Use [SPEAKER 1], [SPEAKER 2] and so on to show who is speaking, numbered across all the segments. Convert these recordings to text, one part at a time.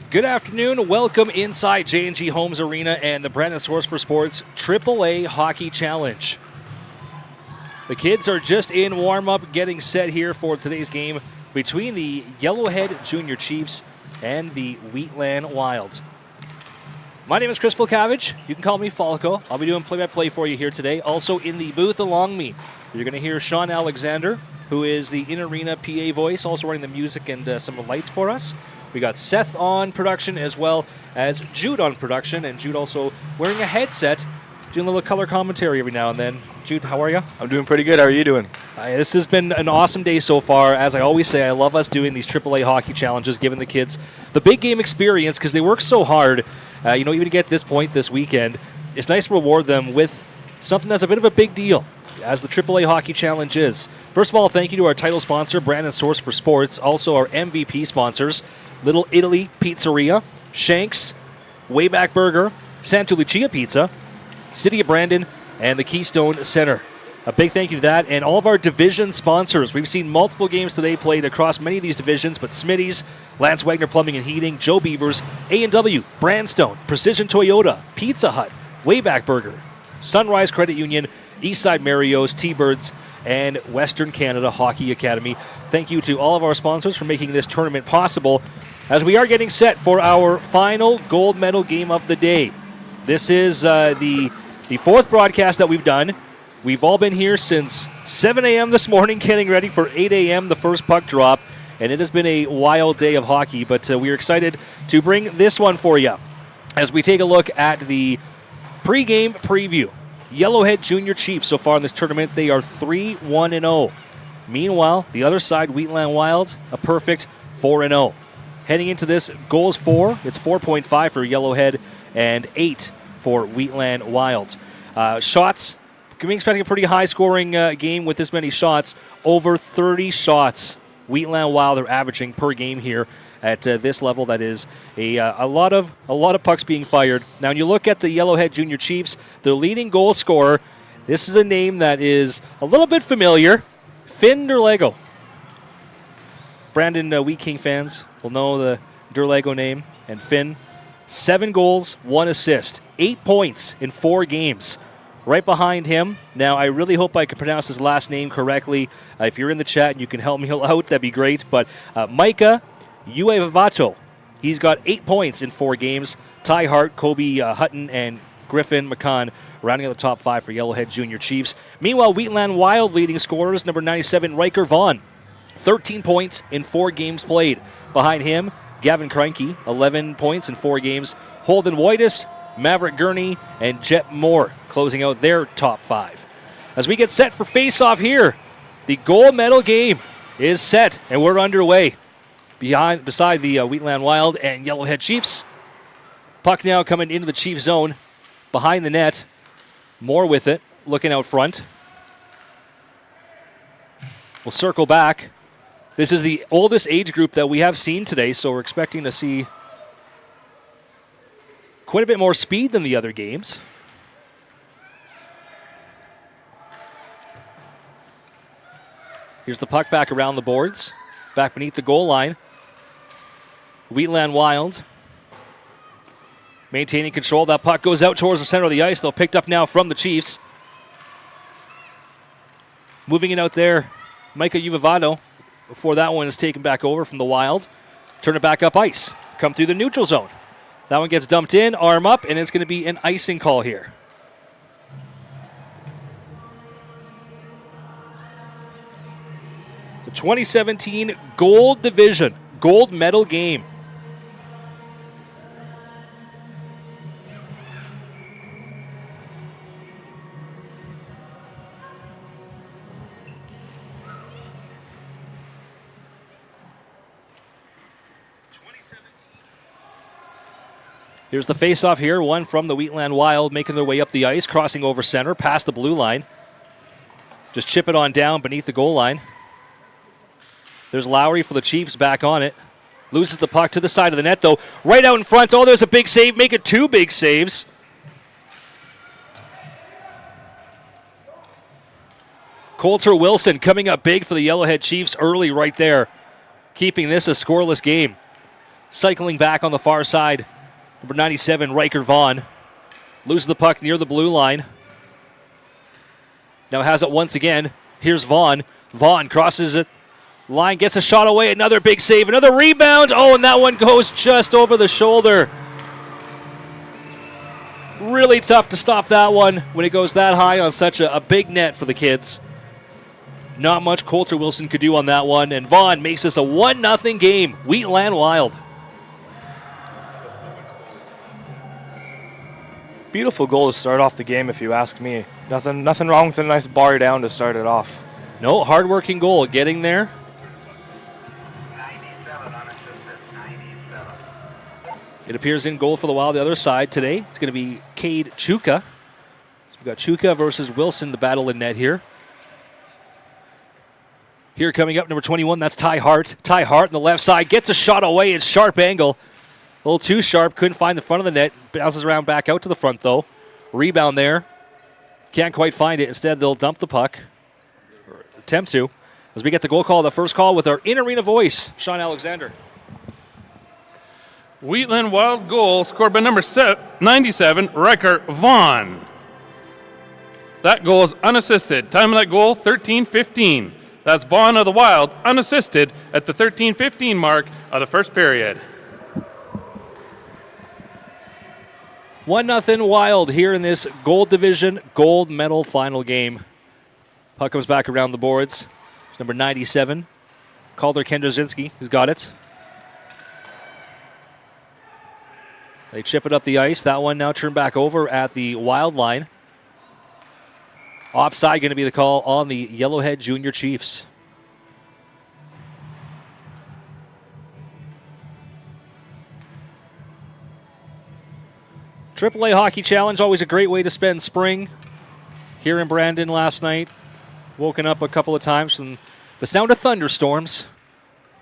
[SPEAKER 1] Good afternoon. Welcome inside J&G Homes Arena and the Brandon Source for Sports AAA Hockey Challenge. The kids are just in warm-up, getting set here for today's game between the Yellowhead Junior Chiefs and the Wheatland Wild. My name is Chris Fulcavage. You can call me Falco. I'll be doing play-by-play for you here today. Also in the booth along me, you're going to hear Sean Alexander, who is the in-arena PA voice, also running the music and some of the lights for us. We got Seth on production as well as Jude on production, and Jude also wearing a headset, doing a little color commentary every now and then. Jude, how are you?
[SPEAKER 2] I'm doing pretty good. How are you doing?
[SPEAKER 1] This has been an awesome day so far. As I always say, I love us doing these AAA hockey challenges, giving the kids the big game experience because they work so hard. Even to get to this point this weekend, it's nice to reward them with something that's a bit of a big deal, as the AAA Hockey Challenge is. First of all, thank you to our title sponsor, Brandon Source for Sports, also our MVP sponsors, Little Italy Pizzeria, Shanks, Wayback Burger, Santa Lucia Pizza, City of Brandon, and the Keystone Center. A big thank you to that, and all of our division sponsors. We've seen multiple games today played across many of these divisions, but Smitty's, Lance Wagner Plumbing and Heating, Joe Beavers, A&W, Brandstone, Precision Toyota, Pizza Hut, Wayback Burger, Sunrise Credit Union, Eastside Mario's, T-Birds, and Western Canada Hockey Academy. Thank you to all of our sponsors for making this tournament possible as we are getting set for our final gold medal game of the day. This is the fourth broadcast that we've done. We've all been here since 7 a.m. this morning getting ready for 8 a.m. the first puck drop, and it has been a wild day of hockey, but we're excited to bring this one for you as we take a look at the pregame preview. Yellowhead Junior Chiefs so far in this tournament, they are 3-1-0. Meanwhile, the other side, Wheatland Wild, a perfect 4-0. Heading into this, goals for, it's 4.5 for Yellowhead and 8 for Wheatland Wild. Shots, can be expecting a pretty high-scoring game with this many shots. Over 30 shots Wheatland Wild are averaging per game here at this level. That is a lot of pucks being fired. Now, when you look at the Yellowhead Junior Chiefs, their leading goal scorer, this is a name that is a little bit familiar, Finn Derlego. Brandon Wheat King fans will know the Derlego name. And Finn, 7 goals, 1 assist, 8 points in 4 games. Right behind him, now I really hope I can pronounce his last name correctly. If you're in the chat and you can help me out, that'd be great. But Micah Uevavato, he's got 8 points in 4 games. Ty Hart, Kobe Hutton, and Griffin McCann rounding out the top 5 for Yellowhead Junior Chiefs. Meanwhile, Wheatland Wild leading scorers, number 97, Riker Vaughn, 13 points in 4 games played. Behind him, Gavin Kreinke, 11 points in 4 games. Holden Whitus, Maverick Gurney, and Jet Moore closing out their top 5. As we get set for face-off here, the gold medal game is set, and we're underway. Beside the Wheatland Wild and Yellowhead Chiefs. Puck now coming into the Chiefs zone, behind the net. Moore with it, looking out front. We'll circle back. This is the oldest age group that we have seen today, so we're expecting to see quite a bit more speed than the other games. Here's the puck back around the boards, back beneath the goal line. Wheatland Wild maintaining control. That puck goes out towards the center of the ice. They'll picked up now from the Chiefs. Moving it out there, Micah Uevavato, before that one is taken back over from the Wild. Turn it back up ice. Come through the neutral zone. That one gets dumped in, arm up, and it's going to be an icing call here. The 2017 Gold Division, gold medal game. Here's the face-off here, one from the Wheatland Wild making their way up the ice, crossing over center, past the blue line. Just chip it on down beneath the goal line. There's Lowry for the Chiefs back on it. Loses the puck to the side of the net, though. Right out in front. Oh, there's a big save. Make it 2 big saves. Coulter Wilson coming up big for the Yellowhead Chiefs early right there, keeping this a scoreless game. Cycling back on the far side, number 97, Riker Vaughn. Loses the puck near the blue line. Now has it once again. Here's Vaughn. Vaughn crosses it. Line gets a shot away. Another big save. Another rebound. Oh, and that one goes just over the shoulder. Really tough to stop that one when it goes that high on such a big net for the kids. Not much Coulter Wilson could do on that one. And Vaughn makes this a 1-0 game. Wheatland Wild.
[SPEAKER 2] Beautiful goal to start off the game, if you ask me. Nothing wrong with a nice bar down to start it off.
[SPEAKER 1] No, hard-working goal getting there. It appears in goal for the Wild the other side today. It's going to be Cade Chuka. So we've got Chuka versus Wilson, the battle in net here. Here coming up, number 21, that's Ty Hart. Ty Hart on the left side gets a shot away. It's sharp angle. A little too sharp. Couldn't find the front of the net. Bounces around back out to the front, though. Rebound there. Can't quite find it. Instead, they'll dump the puck. Or attempt to. As we get the goal call, the first call with our in-arena voice, Sean Alexander.
[SPEAKER 3] Wheatland Wild goal scored by number 97, Riker Vaughn. That goal is unassisted. Time of that goal, 13:15. That's Vaughn of the Wild, unassisted at the 13:15 mark of the first period.
[SPEAKER 1] 1-0 Wild here in this gold division, gold medal final game. Puck comes back around the boards. It's number 97, Calder Kendrzinski, who's got it. They chip it up the ice. That one now turned back over at the Wild line. Offside going to be the call on the Yellowhead Junior Chiefs. AAA Hockey Challenge, always a great way to spend spring. Here in Brandon last night, woken up a couple of times from the sound of thunderstorms,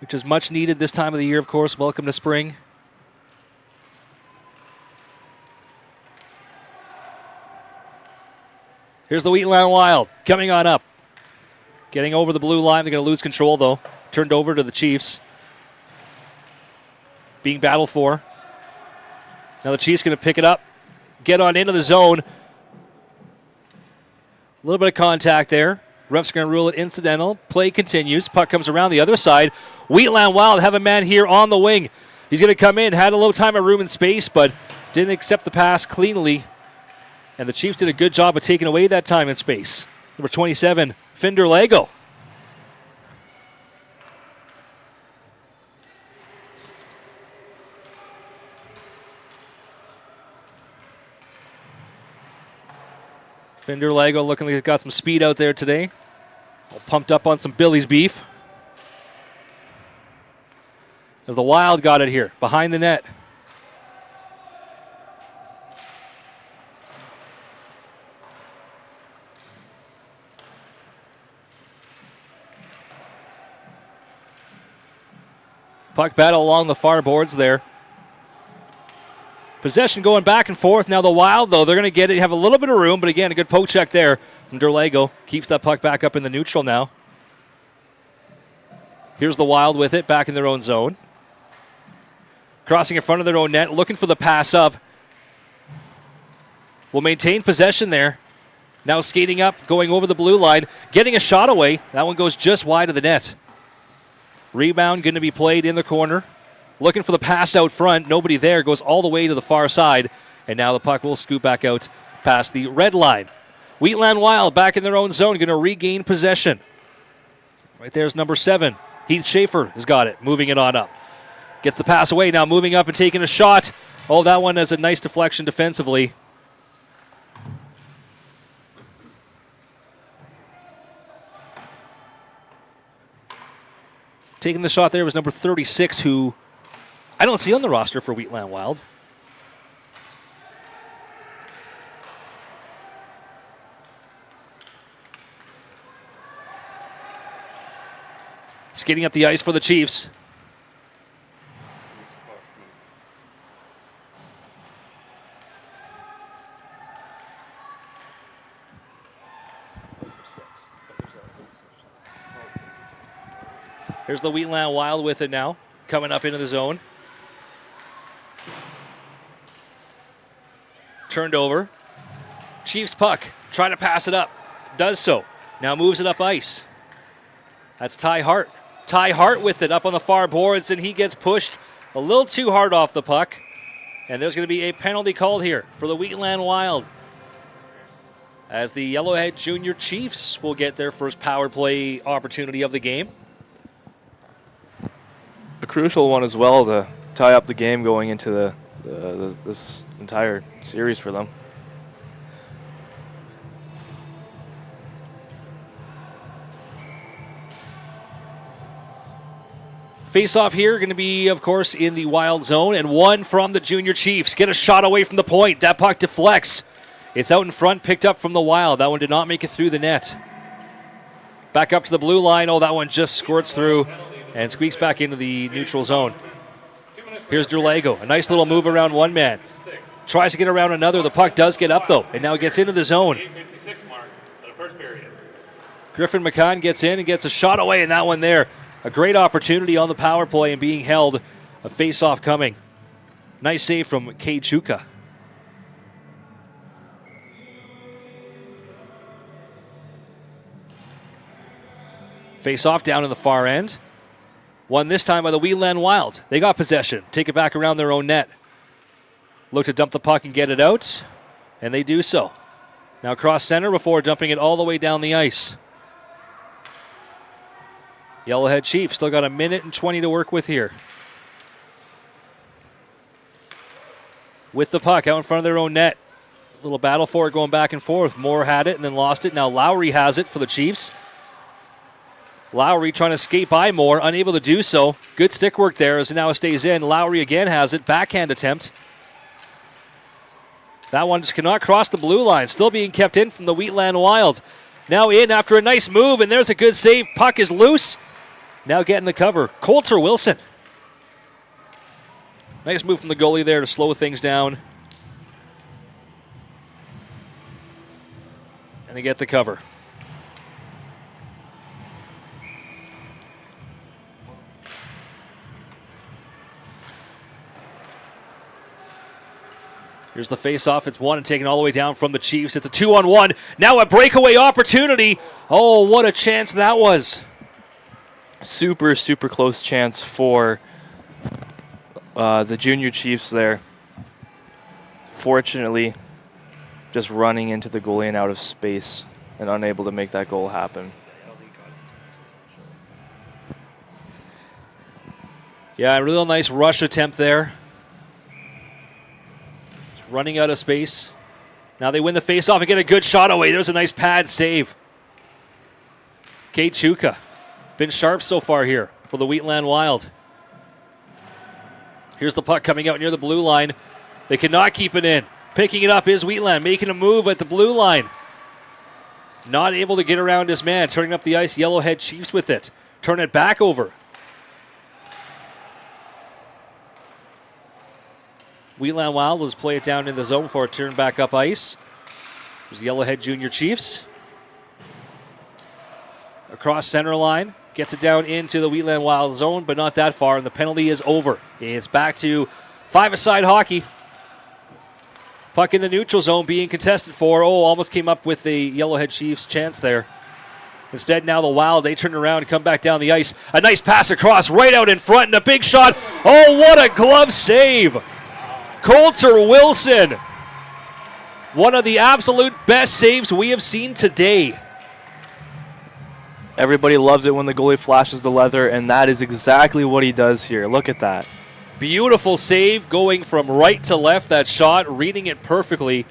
[SPEAKER 1] which is much needed this time of the year, of course. Welcome to spring. Here's the Wheatland Wild coming on up. Getting over the blue line. They're going to lose control, though. Turned over to the Chiefs. Being battled for. Now the Chiefs going to pick it up. Get on into the zone. A little bit of contact there. Ref's going to rule it incidental. Play continues. Puck comes around the other side. Wheatland Wild have a man here on the wing. He's going to come in. Had a little time of room and space, but didn't accept the pass cleanly. And the Chiefs did a good job of taking away that time and space. Number 27, Finder Lego. Finder Lego looking like he's got some speed out there today. All pumped up on some Billy's beef. As the Wild got it here, behind the net. Puck battle along the far boards there. Possession going back and forth. Now the Wild, though, they're going to get it, have a little bit of room, but again, a good poke check there from Derlego. Keeps that puck back up in the neutral now. Here's the Wild with it, back in their own zone. Crossing in front of their own net, looking for the pass up. Will maintain possession there. Now skating up, going over the blue line, getting a shot away. That one goes just wide of the net. Rebound going to be played in the corner. Looking for the pass out front. Nobody there. Goes all the way to the far side. And now the puck will scoot back out past the red line. Wheatland Wild back in their own zone. Going to regain possession. Right there's number 7. Heath Schaefer has got it. Moving it on up. Gets the pass away. Now moving up and taking a shot. Oh, that one has a nice deflection defensively. Taking the shot there was number 36, who I don't see on the roster for Wheatland Wild. Skating up the ice for the Chiefs. Here's the Wheatland Wild with it now, coming up into the zone. Turned over. Chiefs puck. Trying to pass it up. Does so. Now moves it up ice. That's Ty Hart. Ty Hart with it up on the far boards, and he gets pushed a little too hard off the puck. And there's going to be a penalty called here for the Wheatland Wild, as the Yellowhead Junior Chiefs will get their first power play opportunity of the game.
[SPEAKER 2] A crucial one as well to tie up the game going into this entire series for them.
[SPEAKER 1] Face-off here going to be, of course, in the Wild zone, and one from the Junior Chiefs. Get a shot away from the point. That puck deflects. It's out in front, picked up from the Wild. That one did not make it through the net. Back up to the blue line. Oh, that one just squirts through and squeaks back into the neutral zone. Here's Derlago. A nice little move around one man. Tries to get around another. The puck does get up, though, and now gets into the zone. Griffin McCann gets in and gets a shot away, and that one there. A great opportunity on the power play and being held. A face-off coming. Nice save from Kay Chuka. Face-off down in the far end. Won this time by the Wheatland Wild. They got possession. Take it back around their own net. Look to dump the puck and get it out. And they do so. Now cross center before dumping it all the way down the ice. Yellowhead Chiefs still got a minute and 20 to work with here. With the puck out in front of their own net. Little battle for it going back and forth. Moore had it and then lost it. Now Lowry has it for the Chiefs. Lowry trying to skate by Moore, unable to do so. Good stick work there as it now stays in. Lowry again has it. Backhand attempt. That one just cannot cross the blue line. Still being kept in from the Wheatland Wild. Now in after a nice move, and there's a good save. Puck is loose. Now getting the cover. Coulter Wilson. Nice move from the goalie there to slow things down. And they get the cover. Here's the face-off. It's won and taken all the way down from the Chiefs. It's a 2-on-1. Now a breakaway opportunity. Oh, what a chance that was.
[SPEAKER 2] Super, super close chance for the Junior Chiefs there. Fortunately, just running into the goalie and out of space and unable to make that goal happen.
[SPEAKER 1] Yeah, a real nice rush attempt there. Just running out of space. Now they win the face-off and get a good shot away. There's a nice pad save. Kate Chuka. Been sharp so far here for the Wheatland Wild. Here's the puck coming out near the blue line. They cannot keep it in. Picking it up is Wheatland, making a move at the blue line. Not able to get around his man. Turning up the ice, Yellowhead Chiefs with it. Turn it back over. Wheatland Wild will play it down in the zone for a turn back up ice. There's Yellowhead Junior Chiefs. Across center line. Gets it down into the Wheatland Wild zone, but not that far, and the penalty is over. It's back to five-a-side hockey. Puck in the neutral zone being contested for. Oh, almost came up with the Yellowhead Chiefs chance there. Instead, now the Wild, they turn around and come back down the ice. A nice pass across, right out in front, and a big shot. Oh, what a glove save. Coulter Wilson. One of the absolute best saves we have seen today.
[SPEAKER 2] Everybody loves it when the goalie flashes the leather, and that is exactly what he does here. Look at that.
[SPEAKER 1] Beautiful save going from right to left, that shot, reading it perfectly.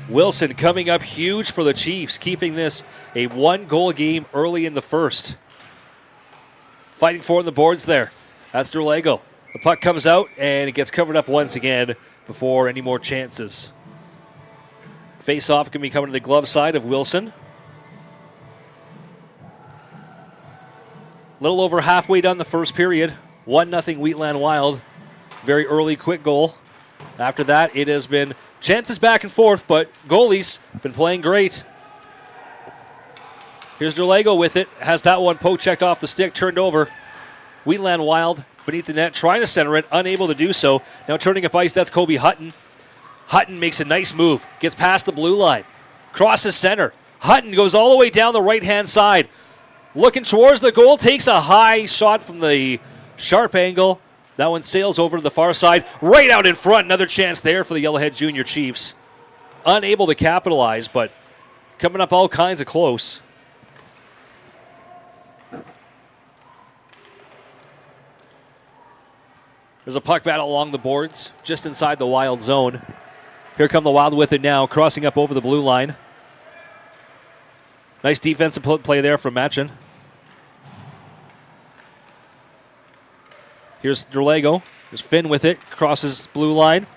[SPEAKER 1] Wilson coming up huge for the Chiefs, keeping this a one-goal game early in the first. Fighting for the boards there. That's Derlago. The puck comes out, and it gets covered up once again before any more chances. Face-off can be coming to the glove side of Wilson. Little over halfway done the first period. 1-0 Wheatland Wild. Very early, quick goal. After that, it has been chances back and forth, but goalies been playing great. Here's Derlago with it. Has that one poke-checked off the stick, turned over. Wheatland Wild beneath the net, trying to center it, unable to do so. Now turning up ice, that's Kobe Hutton. Hutton makes a nice move. Gets past the blue line. Crosses center. Hutton goes all the way down the right-hand side. Looking towards the goal. Takes a high shot from the sharp angle. That one sails over to the far side. Right out in front. Another chance there for the Yellowhead Junior Chiefs. Unable to capitalize, but coming up all kinds of close. There's a puck battle along the boards, just inside the Wild zone. Here come the Wild with it now, crossing up over the blue line. Nice defensive play there from Machin. Here's Derlego. There's Finn with it, crosses blue line.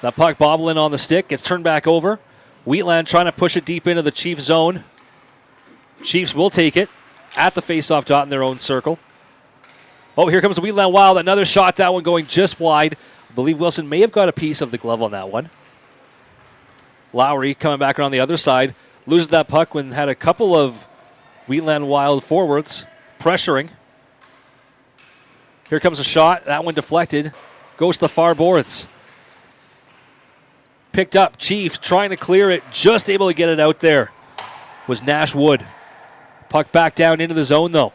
[SPEAKER 1] That puck bobbling on the stick, gets turned back over. Wheatland trying to push it deep into the Chiefs zone. Chiefs will take it at the faceoff dot in their own circle. Oh, here comes the Wheatland Wild. Another shot, that one going just wide. I believe Wilson may have got a piece of the glove on that one. Lowry coming back around the other side. Loses that puck when had a couple of Wheatland Wild forwards pressuring. Here comes a shot. That one deflected. Goes to the far boards. Picked up. Chiefs trying to clear it. Just able to get it out there was Nash Wood. Puck back down into the zone, though.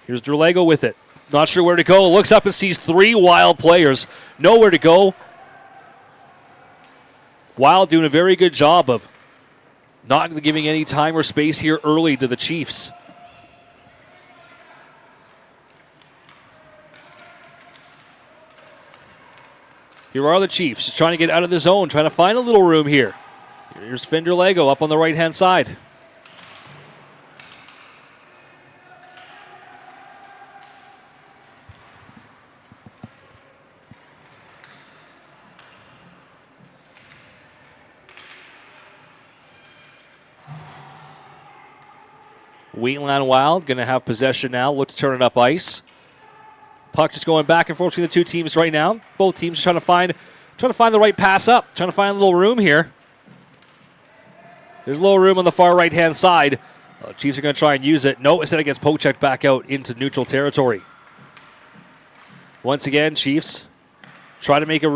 [SPEAKER 1] Here's Derlego with it. Not sure where to go. Looks up and sees three Wild players. Nowhere to go. Wild doing a very good job of not giving any time or space here early to the Chiefs. Here are the Chiefs, just trying to get out of the zone, trying to find a little room here. Here's Finn Derlego up on the right-hand side. Wheatland Wild going to have possession now. Look to turn it up ice. Puck just going back and forth between the two teams right now. Both teams trying to find the right pass up. Trying to find a little room here. There's a little room on the far right-hand side. Chiefs are going to try and use it. No, instead it gets poke checked back out into neutral territory. Once again, Chiefs try to make a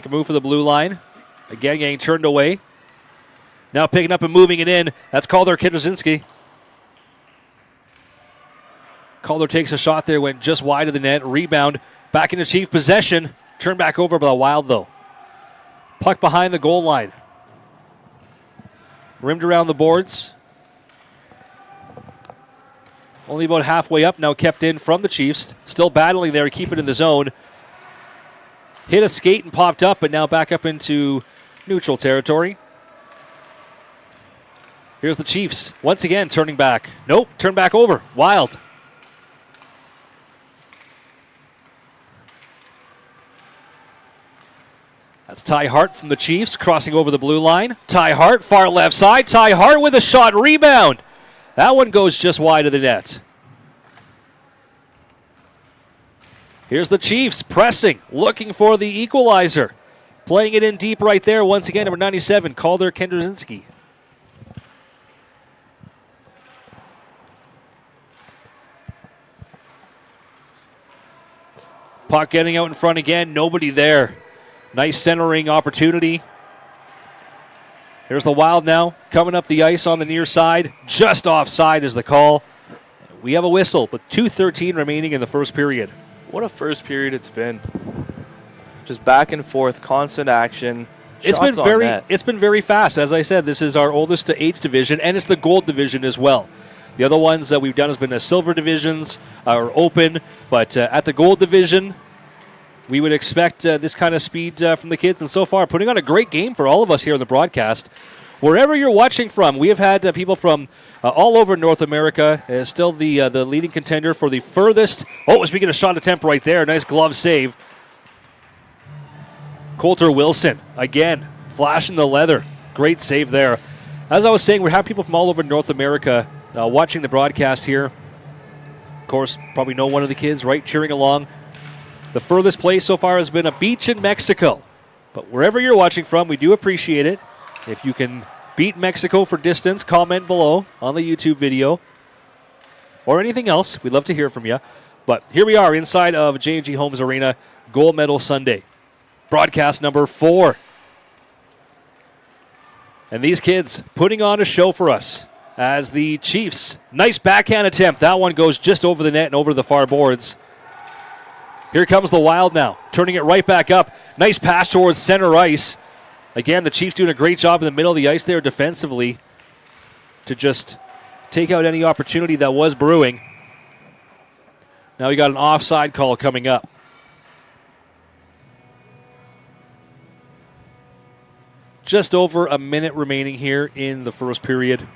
[SPEAKER 1] move for the blue line. Again, getting turned away. Now picking up and moving it in. That's Calder Kidrzinski. Calder takes a shot there, went just wide of the net. Rebound back into Chief possession. Turned back over by the Wild, though. Puck behind the goal line. Rimmed around the boards. Only about halfway up now, kept in from the Chiefs. Still battling there to keep it in the zone. Hit a skate and popped up, but now back up into neutral territory. Here's the Chiefs. Once again, turning back. Nope, turn back over. Wild. That's Ty Hart from the Chiefs, crossing over the blue line. Ty Hart, far left side. Ty Hart with a shot, rebound. That one goes just wide of the net. Here's the Chiefs pressing, looking for the equalizer. Playing it in deep right there. Once again, number 97, Calder Kidrzinski. Puck getting out in front again. Nobody there. Nice centering opportunity. Here's the Wild now, coming up the ice on the near side. Just offside is the call. We have a whistle, but 2:13 remaining in the first period.
[SPEAKER 2] What a first period it's been. Just back and forth, constant action.
[SPEAKER 1] It's been very fast. As I said, this is our oldest to age division, and it's the gold division as well. The other ones that we've done has been the silver divisions or open, but at the gold division, we would expect this kind of speed from the kids, and so far putting on a great game for all of us here on the broadcast. Wherever you're watching from, we have had people from all over North America. Still the leading contender for the furthest. Oh, speaking of shot attempt right there, nice glove save. Coulter Wilson, again, flashing the leather. Great save there. As I was saying, we have people from all over North America watching the broadcast here. Of course, probably know one of the kids, right, cheering along. The furthest place so far has been a beach in Mexico. But wherever you're watching from, we do appreciate it. If you can beat Mexico for distance, comment below on the YouTube video. Or anything else. We'd love to hear from you. But here we are inside of J&G Homes Arena, Gold Medal Sunday. broadcast number 4. And these kids putting on a show for us as the Chiefs. Nice backhand attempt. That one goes just over the net and over the far boards. Here comes the Wild now, turning it right back up. Nice pass towards center ice. Again, the Chiefs doing a great job in the middle of the ice there defensively to just take out any opportunity that was brewing. Now we got an offside call coming up. Just over a minute remaining here in the first period.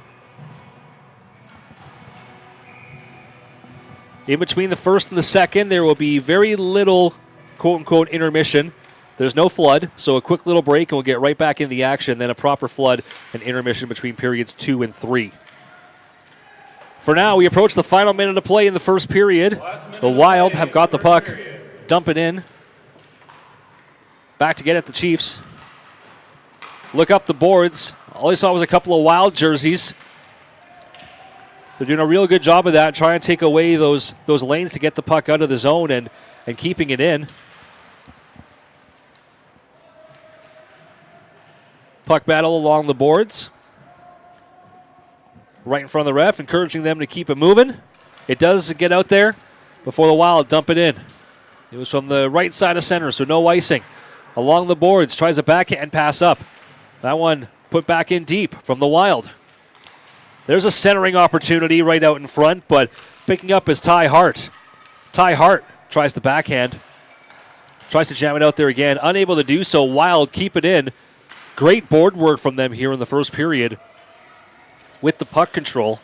[SPEAKER 1] In between the first and the second, there will be very little quote-unquote intermission. There's no flood, so a quick little break and we'll get right back into the action, then a proper flood and intermission between periods 2 and 3. For now, we approach the final minute of play in the first period. The Wild have got the puck. Dump it in. Back to get at the Chiefs. Look up the boards. All I saw was a couple of Wild jerseys. They're doing a real good job of that, trying to take away those lanes to get the puck out of the zone and keeping it in. Puck battle along the boards. Right in front of the ref, encouraging them to keep it moving. It does get out there before the Wild dump it in. It was from the right side of center, so no icing. Along the boards, tries a backhand pass up. That one put back in deep from the Wild. There's a centering opportunity right out in front, but picking up is Ty Hart. Ty Hart tries the backhand. Tries to jam it out there again. Unable to do so. Wild keep it in. Great board work from them here in the first period with the puck control.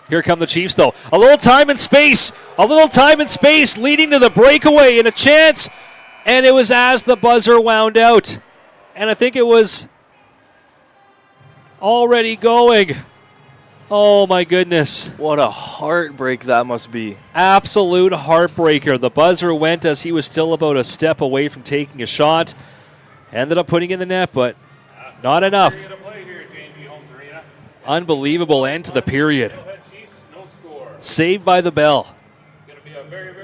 [SPEAKER 1] Here come the Chiefs, though. A little time and space. A little time and space leading to the breakaway and a chance. And it was as the buzzer wound out. And I think it was already going. Oh, my goodness.
[SPEAKER 2] What a heartbreak that must be.
[SPEAKER 1] Absolute heartbreaker. The buzzer went as he was still about a step away from taking a shot. Ended up putting in the net, but not enough. Unbelievable end to the period. Saved by the bell.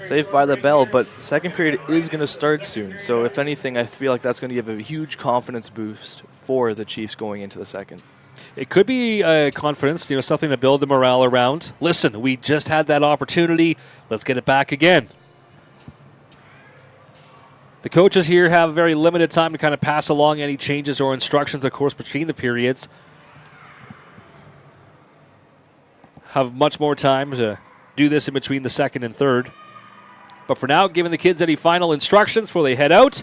[SPEAKER 2] Saved by the bell, but second period is going to start soon. So if anything, I feel like that's going to give a huge confidence boost for the Chiefs going into the second.
[SPEAKER 1] It could be confidence, something to build the morale around. Listen, we just had that opportunity. Let's get it back again. The coaches here have very limited time to kind of pass along any changes or instructions, of course, between the periods. Have much more time to do this in between the second and third. But for now, giving the kids any final instructions before they head out.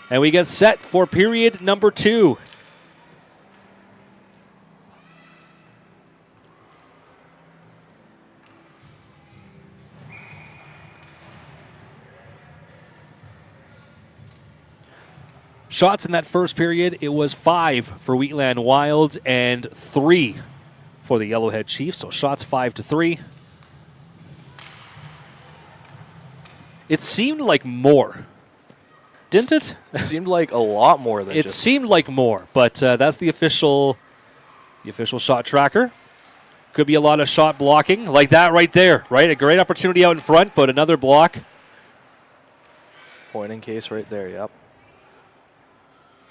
[SPEAKER 1] And we get set for period number 2. Shots in that first period, it was 5 for Wheatland Wild and 3 for the Yellowhead Chiefs. So shots 5-3. It seemed like more, didn't it?
[SPEAKER 2] It seemed like a lot more than
[SPEAKER 1] it
[SPEAKER 2] just...
[SPEAKER 1] seemed like more, but that's the official shot tracker. Could be a lot of shot blocking like that right there, right? A great opportunity out in front, but another block.
[SPEAKER 2] Pointing case right there, yep.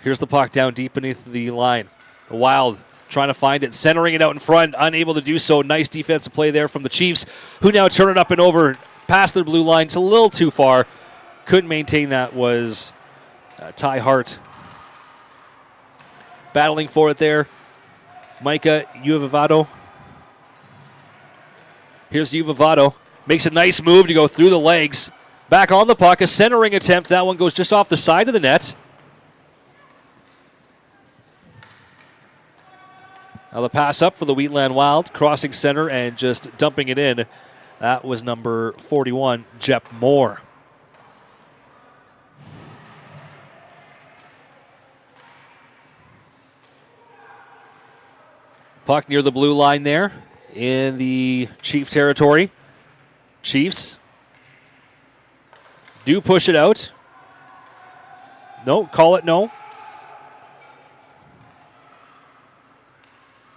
[SPEAKER 1] Here's the puck down deep beneath the line. The Wild trying to find it, centering it out in front, unable to do so. Nice defensive play there from the Chiefs, who now turn it up and over past their blue line. It's a little too far. Couldn't maintain that was Ty Hart. Battling for it there. Micah Uvavato. Here's Uvavato. Makes a nice move to go through the legs. Back on the puck, a centering attempt. That one goes just off the side of the net. Now the pass up for the Wheatland Wild, crossing center and just dumping it in. That was number 41, Jep Moore. Puck near the blue line there in the Chief territory. Chiefs do push it out. No, call it no.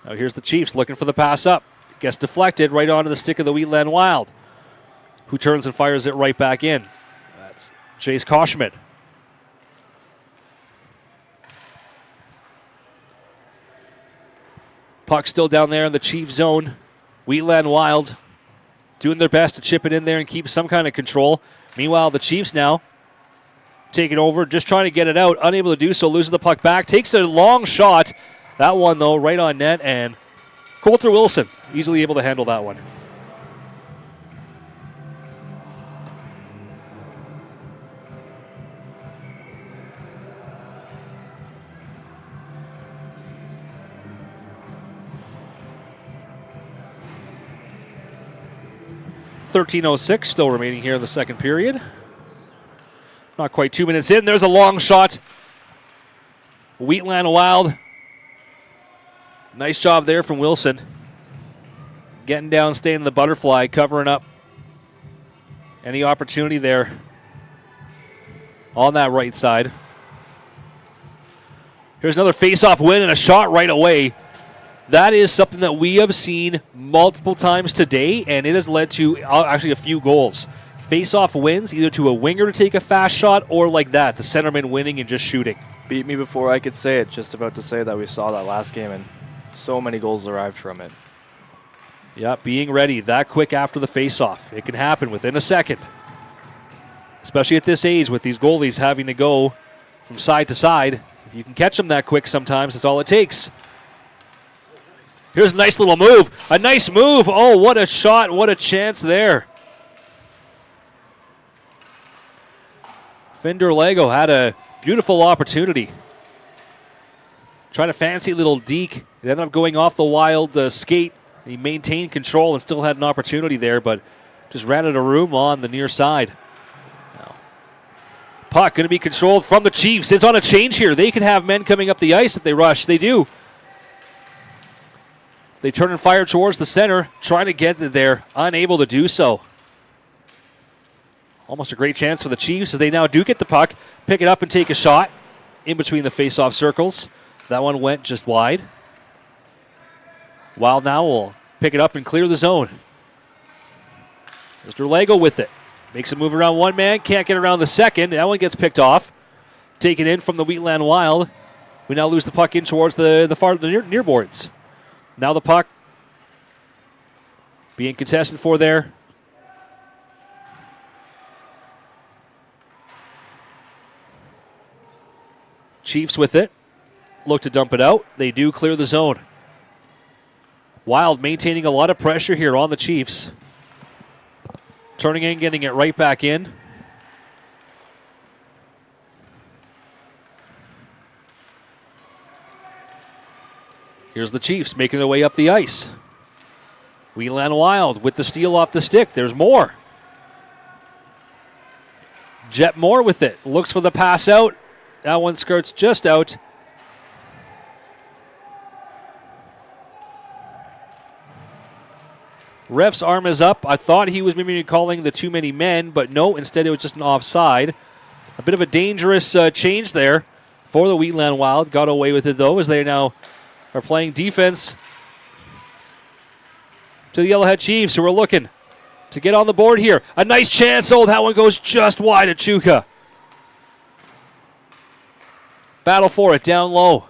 [SPEAKER 1] Now here's the Chiefs looking for the pass up. Gets deflected right onto the stick of the Wheatland Wild, who turns and fires it right back in. That's Chase Koshman. Puck still down there in the Chief zone. Wheatland Wild doing their best to chip it in there and keep some kind of control. Meanwhile, the Chiefs now taking over, just trying to get it out. Unable to do so, loses the puck back. Takes a long shot. That one, though, right on net. And Coulter Wilson easily able to handle that one. .13:06 still remaining here in the second period. Not quite 2 minutes in. There's a long shot. Wheatland Wild. Nice job there from Wilson. Getting down, staying in the butterfly, covering up any opportunity there on that right side. Here's another face-off win and a shot right away. That is something that we have seen multiple times today, and it has led to actually a few goals. Face-off wins, either to a winger to take a fast shot or like that, the centerman winning and just shooting.
[SPEAKER 2] Beat me before I could say it. Just about to say that we saw that last game, and so many goals arrived from it.
[SPEAKER 1] Yeah, being ready that quick after the face-off. It can happen within a second. Especially at this age with these goalies having to go from side to side. If you can catch them that quick sometimes, that's all it takes. Here's a nice little move. A nice move. Oh, what a shot. What a chance there. Fender Lego had a beautiful opportunity. Trying a fancy little deke. It ended up going off the Wild skate. He maintained control and still had an opportunity there, but just ran out of room on the near side. Now, puck going to be controlled from the Chiefs. It's on a change here. They could have men coming up the ice if they rush. They do. They turn and fire towards the center, trying to get there, unable to do so. Almost a great chance for the Chiefs as they now do get the puck, pick it up and take a shot in between the face-off circles. That one went just wide. Wild now will pick it up and clear the zone. Mr. Lego with it. Makes a move around one man, can't get around the second. That one gets picked off. Taken in from the Wheatland Wild. We now lose the puck in towards the near boards. Now the puck being contested for there. Chiefs with it. Look to dump it out. They do clear the zone. Wild maintaining a lot of pressure here on the Chiefs. Turning in, getting it right back in. Here's the Chiefs making their way up the ice. Wheatland Wild with the steal off the stick. There's more. Jet Moore with it. Looks for the pass out. That one skirts just out. Ref's arm is up. I thought he was maybe calling the too many men, but no, instead it was just an offside. A bit of a dangerous change there for the Wheatland Wild. Got away with it, though, as they now are playing defense to the Yellowhead Chiefs, who are looking to get on the board here. A nice chance. Oh, that one goes just wide at Chuka. Battle for it down low.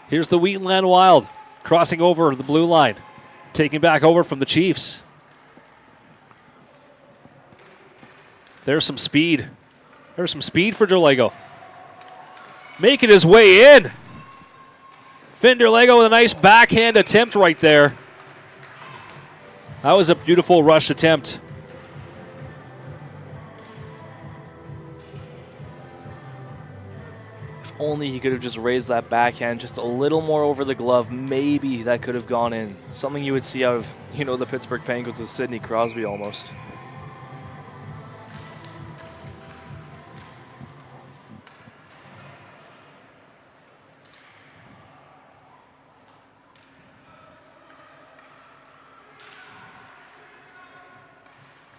[SPEAKER 1] Here's the Wheatland Wild crossing over the blue line. Taking back over from the Chiefs. There's some speed. There's some speed for Derlego. Making his way in. Finn Derlego with a nice backhand attempt right there. That was a beautiful rush attempt.
[SPEAKER 2] If only he could have just raised that backhand just a little more over the glove, maybe that could have gone in. Something you would see out of, the Pittsburgh Penguins with Sidney Crosby almost.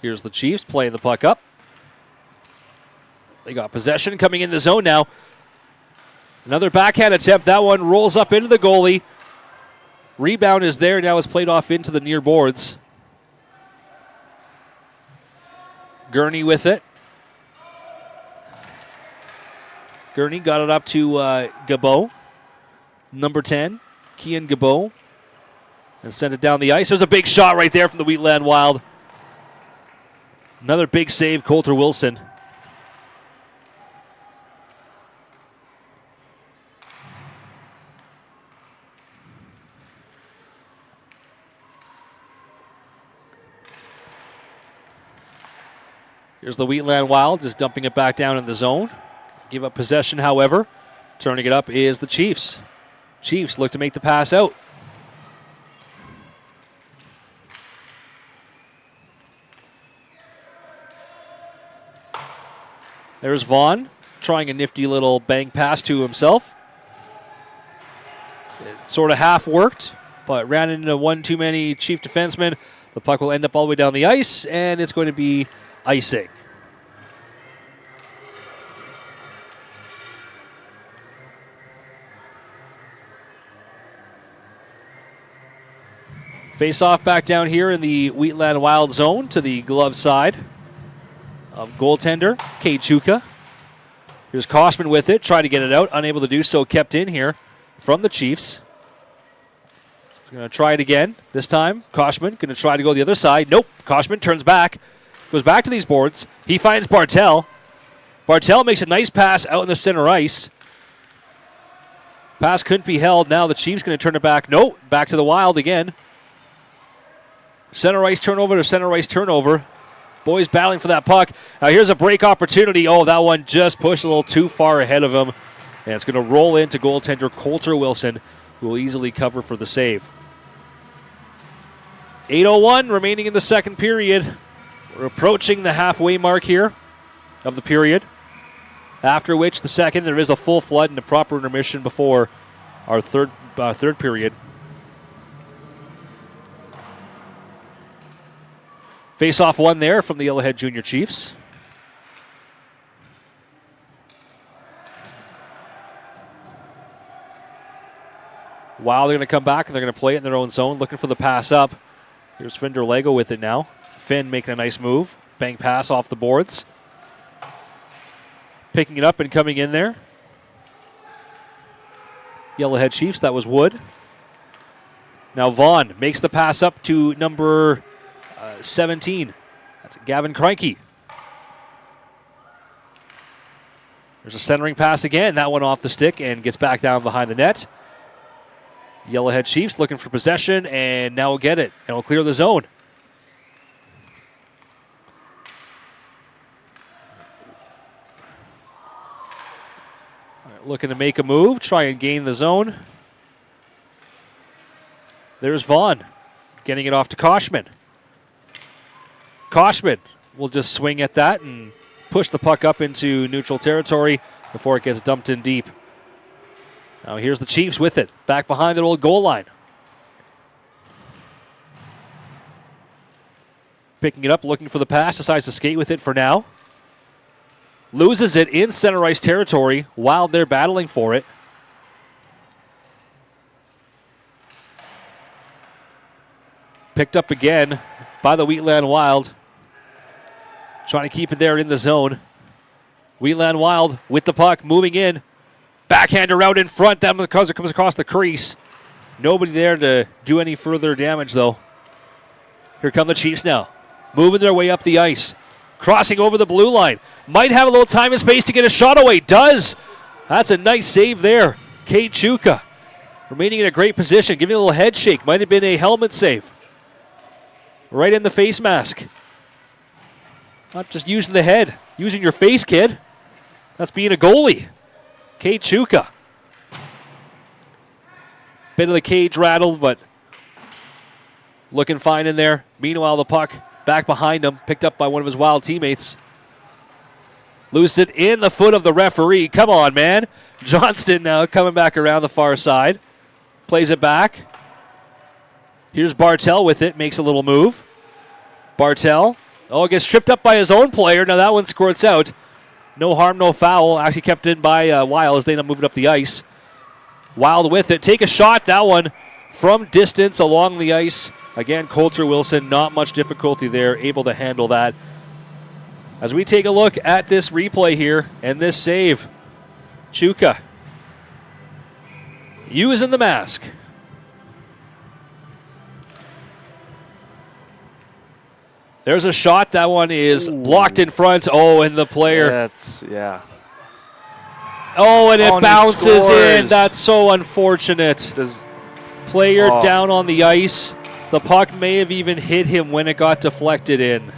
[SPEAKER 1] Here's the Chiefs playing the puck up. They got possession coming in the zone now. Another backhand attempt. That one rolls up into the goalie. Rebound is there. Now it's played off into the near boards. Gurney with it. Gurney got it up to Gabot. Number 10, Kian Gabot. And sent it down the ice. There's a big shot right there from the Wheatland Wild. Another big save, Coulter Wilson. Here's the Wheatland Wild, just dumping it back down in the zone. Give up possession, however. Turning it up is the Chiefs. Chiefs look to make the pass out. There's Vaughn trying a nifty little bang pass to himself. It sort of half worked, but ran into one too many Chief defensemen. The puck will end up all the way down the ice, and it's going to be icing. Face off back down here in the Wheatland Wild zone to the glove side of goaltender Kate Chuka. Here's Koshman with it, trying to get it out, unable to do so, kept in here from the Chiefs. He's going to try it again. This time, Koshman going to try to go the other side. Nope, Koshman turns back, goes back to these boards. He finds Bartel. Bartel makes a nice pass out in the center ice. Pass couldn't be held. Now the Chiefs going to turn it back. Nope, back to the Wild again. Center ice turnover to center ice turnover. Boys battling for that puck. Now here's a break opportunity. Oh, that one just pushed a little too far ahead of him. And it's going to roll into goaltender Coulter Wilson, who will easily cover for the save. 8:01 remaining in the second period. We're approaching the halfway mark here of the period. After which, the second, there is a full flood and a proper intermission before our third period. Face-off one there from the Yellowhead Junior Chiefs. Wild are going to come back and they're going to play it in their own zone, looking for the pass up. Here's Finn Lego with it now. Finn making a nice move. Bang pass off the boards. Picking it up and coming in there. Yellowhead Chiefs, that was Wood. Now Vaughn makes the pass up to number 17. That's Gavin Kreinke. There's a centering pass again. That one off the stick and gets back down behind the net. Yellowhead Chiefs looking for possession and now will get it and will clear the zone. Looking to make a move, try and gain the zone. There's Vaughn getting it off to Koshman. Koshman will just swing at that and push the puck up into neutral territory before it gets dumped in deep. Now here's the Chiefs with it, back behind their old goal line. Picking it up, looking for the pass, decides to skate with it for now. Loses it in center ice territory while they're battling for it. Picked up again by the Wheatland Wild. Trying to keep it there in the zone. Wheatland Wild with the puck, moving in. Backhander out in front. That comes across the crease. Nobody there to do any further damage, though. Here come the Chiefs now. Moving their way up the ice. Crossing over the blue line. Might have a little time and space to get a shot away. Does. That's a nice save there. Kate Chuka remaining in a great position. Giving a little head shake. Might have been a helmet save. Right in the face mask. Not just using the head. Using your face, kid. That's being a goalie. Kate Chuka. Bit of the cage rattled, but looking fine in there. Meanwhile, the puck back behind him, picked up by one of his Wild teammates. Loose it in the foot of the referee. Come on, man. Johnston now coming back around the far side. Plays it back. Here's Bartel with it, makes a little move. Bartel, gets tripped up by his own player. Now that one squirts out. No harm, no foul. Actually kept in by Wild as they now move it up the ice. Wild with it. Take a shot. That one from distance along the ice. Again, Coulter Wilson, not much difficulty there, able to handle that. As we take a look at this replay here and this save, Chuka using the mask. There's a shot. That one is blocked in front. Oh, and the player.
[SPEAKER 2] Yeah.
[SPEAKER 1] Oh, and it bounces in.
[SPEAKER 2] Scores.
[SPEAKER 1] That's so unfortunate. Player down on the ice. The puck may have even hit him when it got deflected in.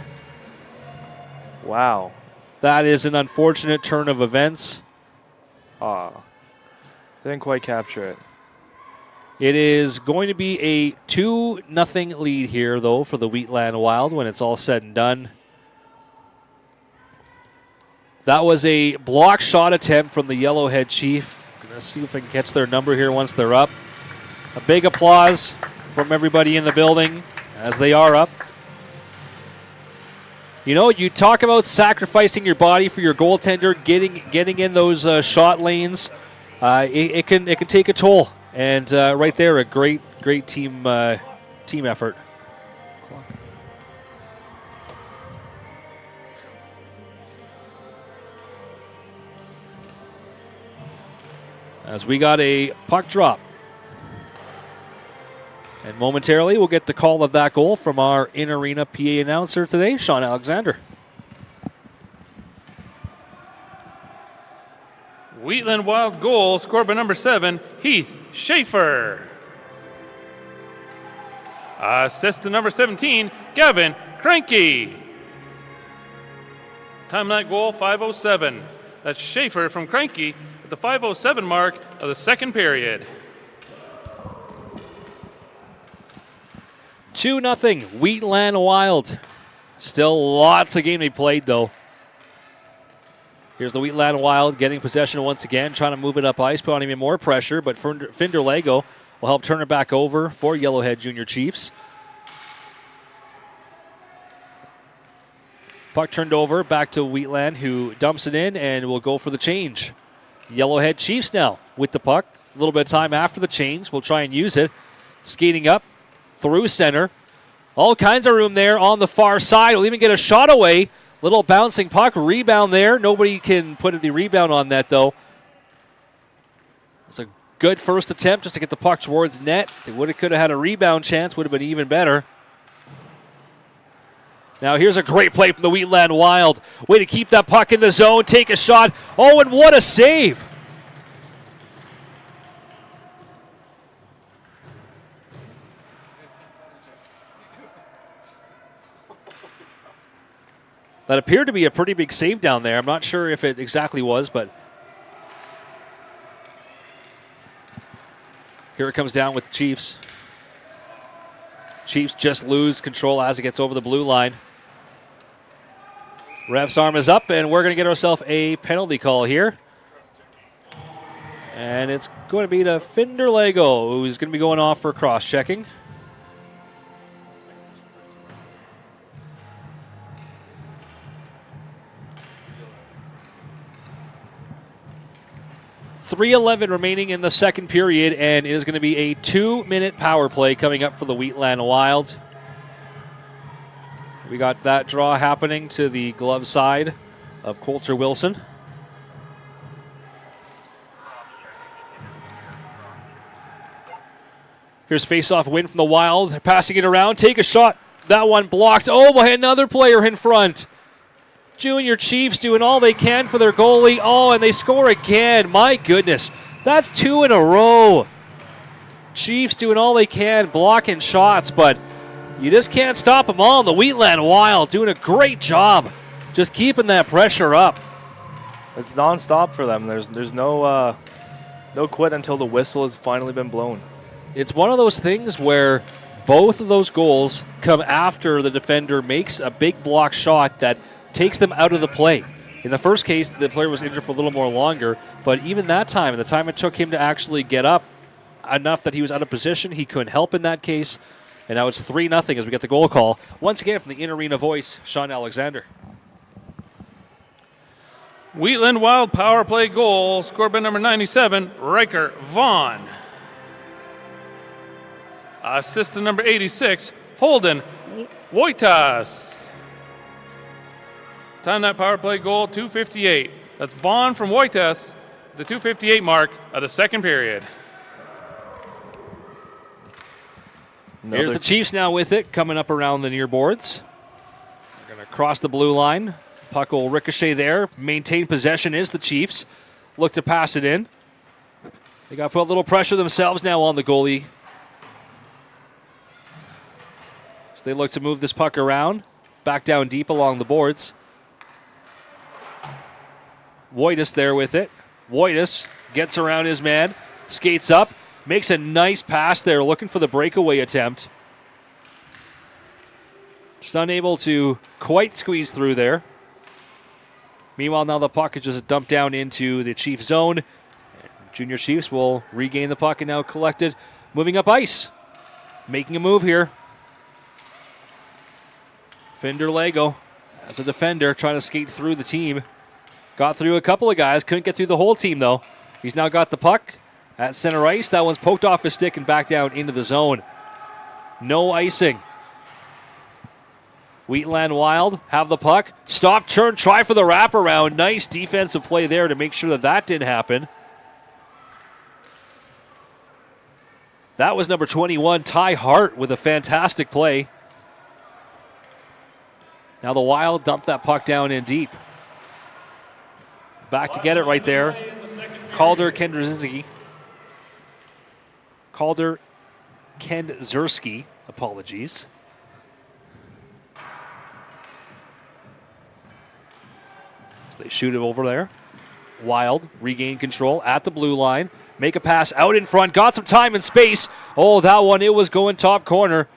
[SPEAKER 2] Wow.
[SPEAKER 1] That is an unfortunate turn of events.
[SPEAKER 2] Didn't quite capture it.
[SPEAKER 1] It is going to be a 2-0 lead here, though, for the Wheatland Wild when it's all said and done. That was a block shot attempt from the Yellowhead Chief. I'm going to see if I can catch their number here once they're up. A big applause from everybody in the building as they are up. You know, you talk about sacrificing your body for your goaltender, getting in those shot lanes. It can take a toll. And right there, a great team effort. As we got a puck drop. And momentarily, we'll get the call of that goal from our in-arena PA announcer today, Sean Alexander.
[SPEAKER 3] Wheatland Wild goal scored by number 7, Heath Schaefer. Assist to number 17, Gavin Cranky. Time of that goal, 5:07. That's Schaefer from Cranky at the 5:07 mark of the second period.
[SPEAKER 1] 2-0, Wheatland Wild. Still lots of game to be played, though. Here's the Wheatland Wild getting possession once again, trying to move it up ice, put on even more pressure, but Finder Lego will help turn it back over for Yellowhead Junior Chiefs. Puck turned over, back to Wheatland, who dumps it in and will go for the change. Yellowhead Chiefs now with the puck. A little bit of time after the change. We'll try and use it. Skating up through center. All kinds of room there on the far side. We'll even get a shot away. Little bouncing puck. Rebound there. Nobody can put the rebound on that, though. It's a good first attempt just to get the puck towards net. If they could have had a rebound chance, would have been even better. Now here's a great play from the Wheatland Wild. Way to keep that puck in the zone, take a shot. Oh, and what a save. That appeared to be a pretty big save down there. I'm not sure if it exactly was, but here it comes down with the Chiefs. Chiefs just lose control as it gets over the blue line. Ref's arm is up, and we're going to get ourselves a penalty call here. And it's going to be to Finder Lego, who's going to be going off for cross-checking. .3:11 remaining in the second period, and it is going to be a 2-minute power play coming up for the Wheatland Wild. We got that draw happening to the glove side of Coulter Wilson. Here's face-off win from the Wild. They're passing it around. Take a shot. That one blocked. Oh, boy, another player in front. Junior Chiefs doing all they can for their goalie. Oh, and they score again. My goodness. That's 2 in a row. Chiefs doing all they can, blocking shots, but you just can't stop them all. The Wheatland Wild doing a great job just keeping that pressure up.
[SPEAKER 2] It's nonstop for them. There's no quit until the whistle has finally been blown.
[SPEAKER 1] It's one of those things where both of those goals come after the defender makes a big block shot that takes them out of the play. In the first case, the player was injured for a little more longer, but even that time, the time it took him to actually get up enough that he was out of position, he couldn't help in that case. And now it's 3-0 as we get the goal call. Once again, from the in-arena voice, Sean Alexander.
[SPEAKER 3] Wheatland Wild power play goal scored by number 97, Riker Vaughn. Assist to number 86, Holden Wojtas. Time that power play goal, 2:58. That's Vaughn from Wojtas the 2:58 mark of the second period.
[SPEAKER 1] Here's the Chiefs now with it, coming up around the near boards. They're going to cross the blue line. Puck will ricochet there. Maintain possession is the Chiefs. Look to pass it in. They got to put a little pressure themselves now on the goalie. So they look to move this puck around. Back down deep along the boards. Wojtas there with it. Wojtas gets around his man. Skates up. Makes a nice pass there, looking for the breakaway attempt. Just unable to quite squeeze through there. Meanwhile, now the puck is just dumped down into the Chiefs zone. Junior Chiefs will regain the puck and now collect it. Moving up ice. Making a move here. Fender Lego, as a defender, trying to skate through the team. Got through a couple of guys. Couldn't get through the whole team, though. He's now got the puck at center ice. That one's poked off his stick and back down into the zone. No icing. Wheatland Wild have the puck. Stop, turn, try for the wraparound. Nice defensive play there to make sure that that didn't happen. That was number 21, Ty Hart, with a fantastic play. Now the Wild dump that puck down in deep. Back to get it right there. Calder Kendrzewski. Calder Kendrzewski, apologies. So they shoot it over there. Wild regain control at the blue line. Make a pass out in front. Got some time and space. Oh, that one, it was going top corner.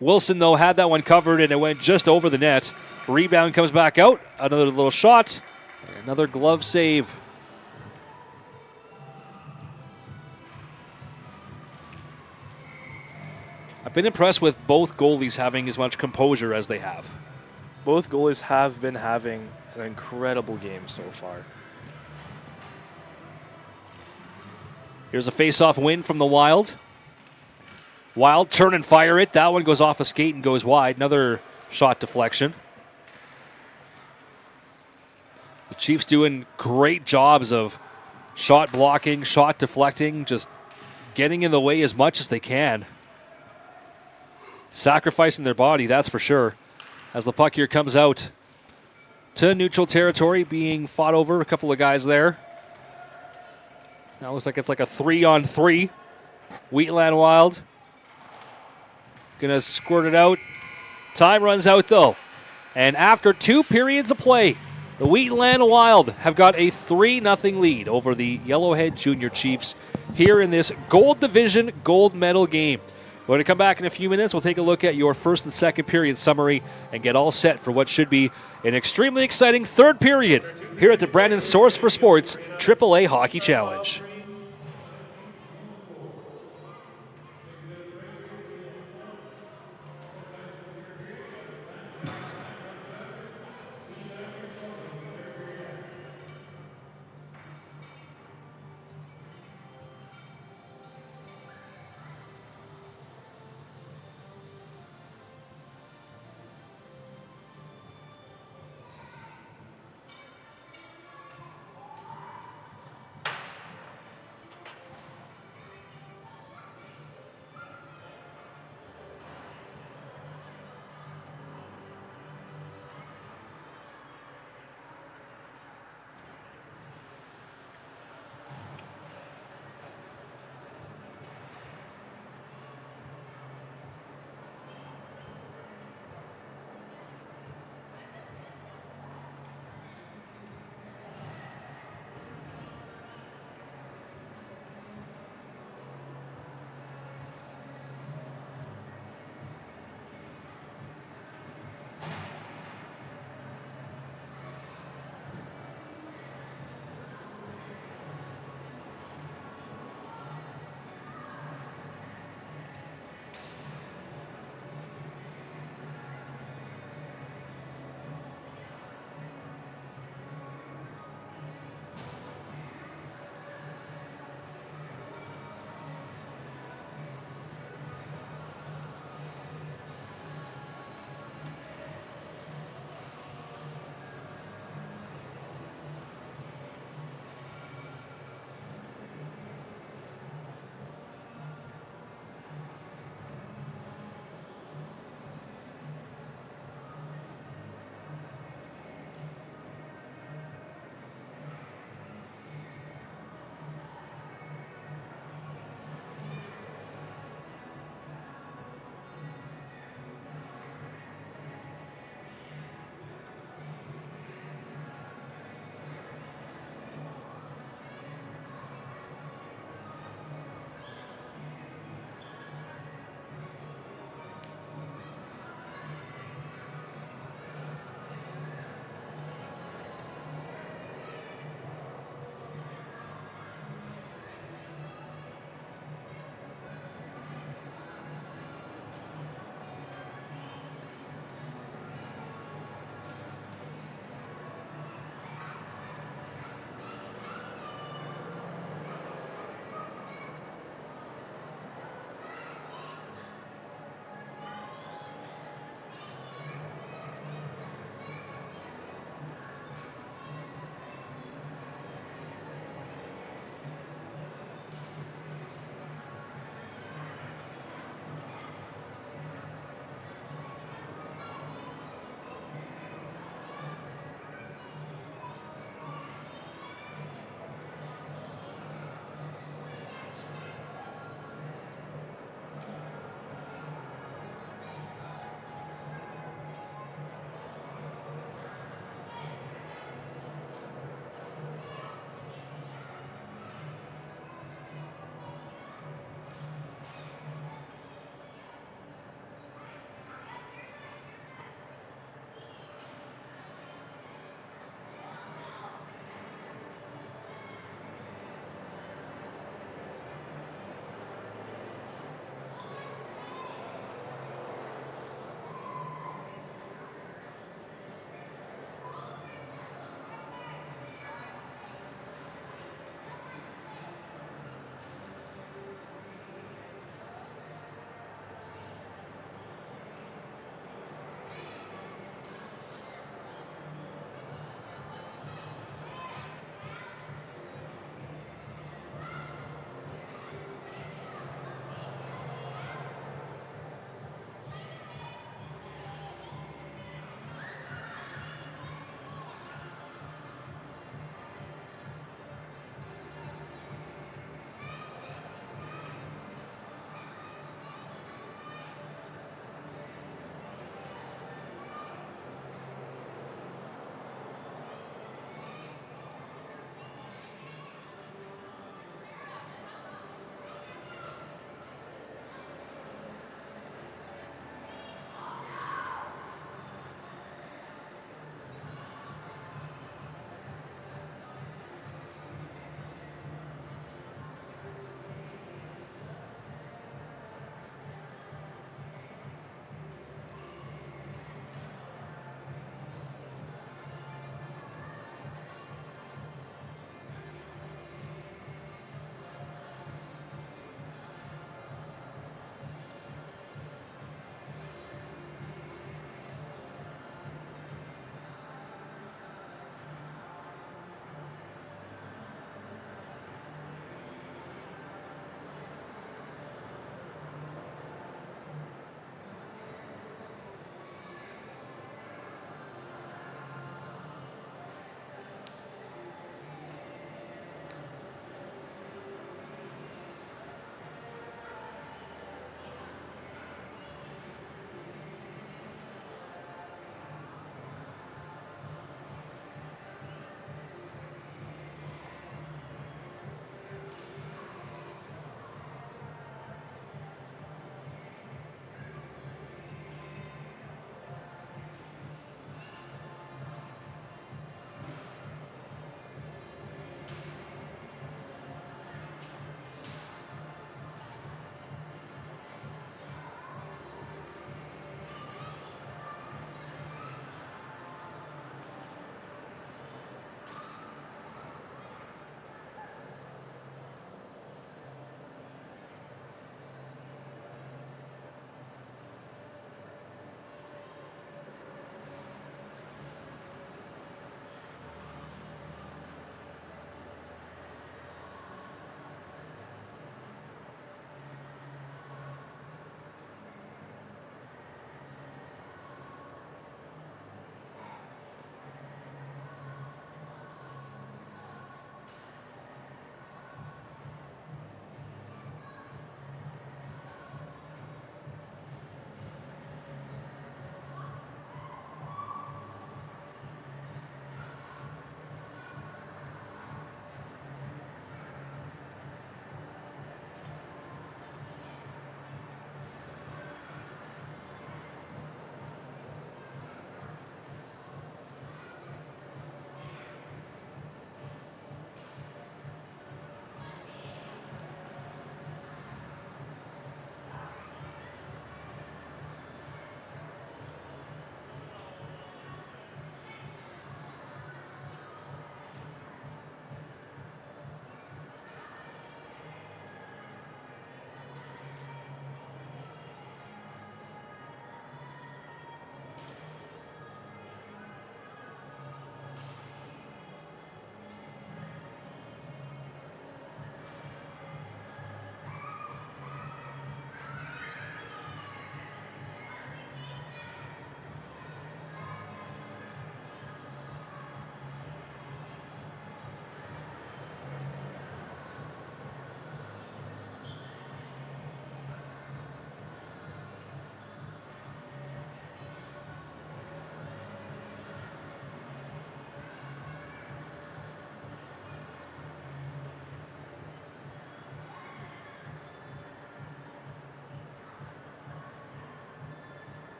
[SPEAKER 1] Wilson, though, had that one covered, and it went just over the net. Rebound comes back out. Another little shot. Another glove save. I've been impressed with both goalies having as much composure as they have.
[SPEAKER 2] Both goalies have been having an incredible game so far.
[SPEAKER 1] Here's a face-off win from the Wild. Wild turn and fire it. That one goes off a skate and goes wide. Another shot deflection. The Chiefs doing great jobs of shot blocking, shot deflecting, just getting in the way as much as they can. Sacrificing their body, that's for sure. As the puck here comes out to neutral territory, being fought over. A couple of guys there. Now it looks like it's like a 3-on-3. Wheatland Wild gonna squirt it out. Time runs out though. And after 2 periods of play, the Wheatland Wild have got a 3-0 lead over the Yellowhead Junior Chiefs here in this Gold Division gold medal game. We're going to come back in a few minutes. We'll take a look at your first and second period summary and get all set for what should be an extremely exciting third period here at the Brandon Source for Sports AAA Hockey Challenge.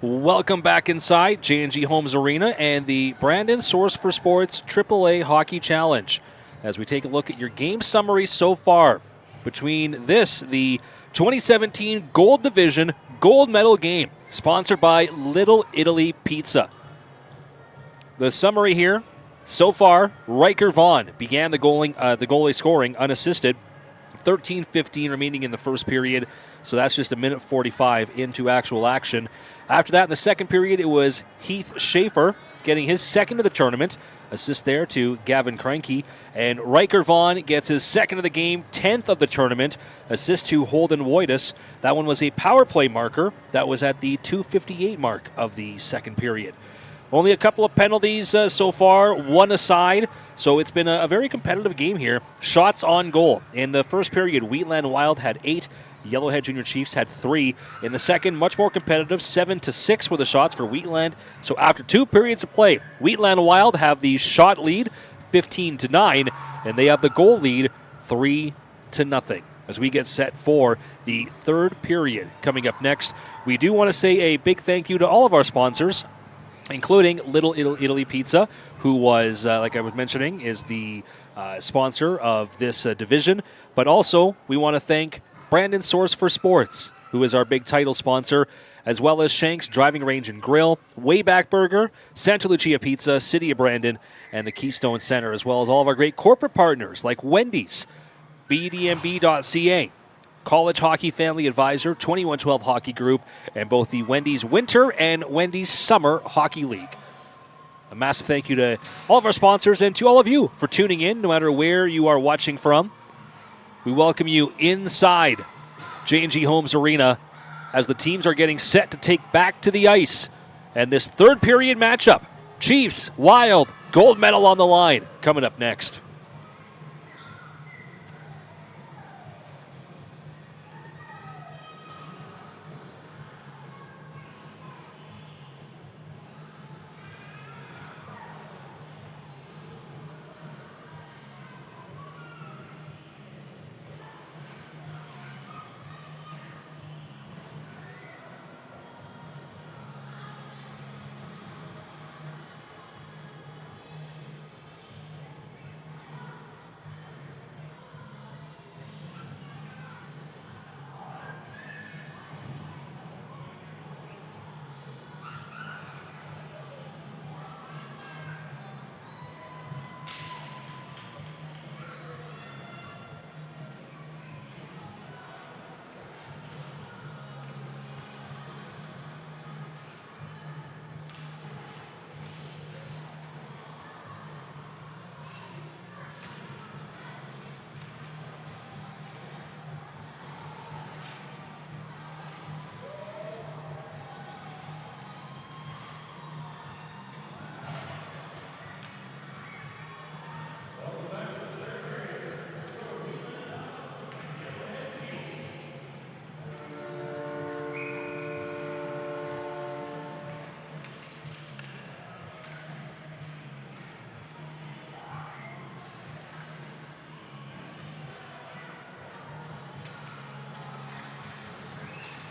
[SPEAKER 1] Welcome back inside J&G Homes Arena and the Brandon Source for Sports AAA Hockey Challenge. As we take a look at your game summary so far between the 2017 Gold Division Gold Medal game, sponsored by Little Italy Pizza. The summary here, so far, Riker Vaughn began the goalie scoring unassisted, 13:15 remaining in the first period, so that's just a minute 45 into actual action. After that, in the second period, it was Heath Schaefer getting his second of the tournament. Assist there to Gavin Cranky. And Riker Vaughn gets his second of the game, 10th of the tournament. Assist to Holden Woitus. That one was a power play marker. That was at the 2:58 mark of the second period. Only a couple of penalties so far, one aside. So it's been a very competitive game here. Shots on goal. In the first period, Wheatland Wild had 8. Yellowhead Junior Chiefs had 3. In the second, much more competitive, 7-6 were the shots for Wheatland. So after 2 periods of play, Wheatland Wild have the shot lead, 15-9, and they have the goal lead, 3-0. As we get set for the third period coming up next, we do want to say a big thank you to all of our sponsors, including Little Italy Pizza, who was, like I was mentioning, is the sponsor of this division. But also, we want to thank Brandon Source for Sports, who is our big title sponsor, as well as Shank's Driving Range and Grill, Wayback Burger, Santa Lucia Pizza, City of Brandon, and the Keystone Center, as well as all of our great corporate partners like Wendy's, BDMB.ca, College Hockey Family Advisor, 2112 Hockey Group, and both the Wendy's Winter and Wendy's Summer Hockey League. A massive thank you to all of our sponsors and to all of you for tuning in, no matter where you are watching from. We welcome you inside J&G Homes Arena as the teams are getting set to take back to the ice. And this third period matchup, Chiefs, Wild, gold medal on the line, coming up next.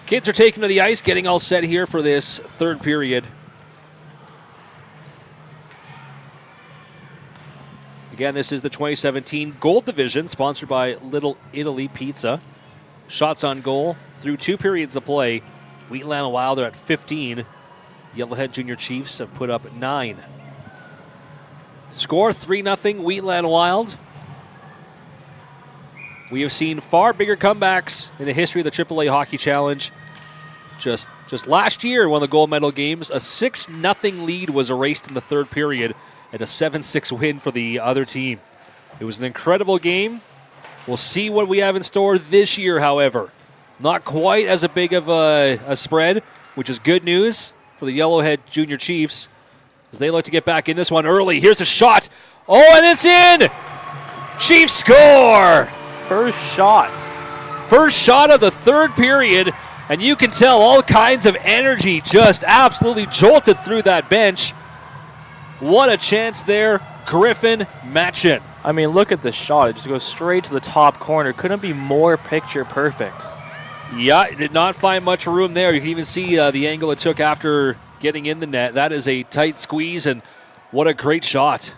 [SPEAKER 1] Kids are taken to the ice, getting all set here for this third period. Again, this is the 2017 Gold Division, sponsored by Little Italy Pizza. Shots on goal through 2 periods of play. Wheatland Wild are at 15. Yellowhead Junior Chiefs have put up 9. Score 3-0 Wheatland Wild. We have seen far bigger comebacks in the history of the AAA Hockey Challenge. Just last year, one of the gold medal games, a 6-0 lead was erased in the third period and a 7-6 win for the other team. It was an incredible game. We'll see what we have in store this year, however. Not quite as big of a spread, which is good news for the Yellowhead Junior Chiefs as they look to get back in this one early. Here's a shot. Oh, and it's in! Chiefs score!
[SPEAKER 2] First shot.
[SPEAKER 1] First shot of the third period, and you can tell all kinds of energy just absolutely jolted through that bench. What a chance there. Griffin Matchin.
[SPEAKER 2] I mean, look at the shot. It just goes straight to the top corner. Couldn't be more picture perfect.
[SPEAKER 1] Yeah, did not find much room there. You can even see the angle it took after getting in the net. That is a tight squeeze, and what a great shot.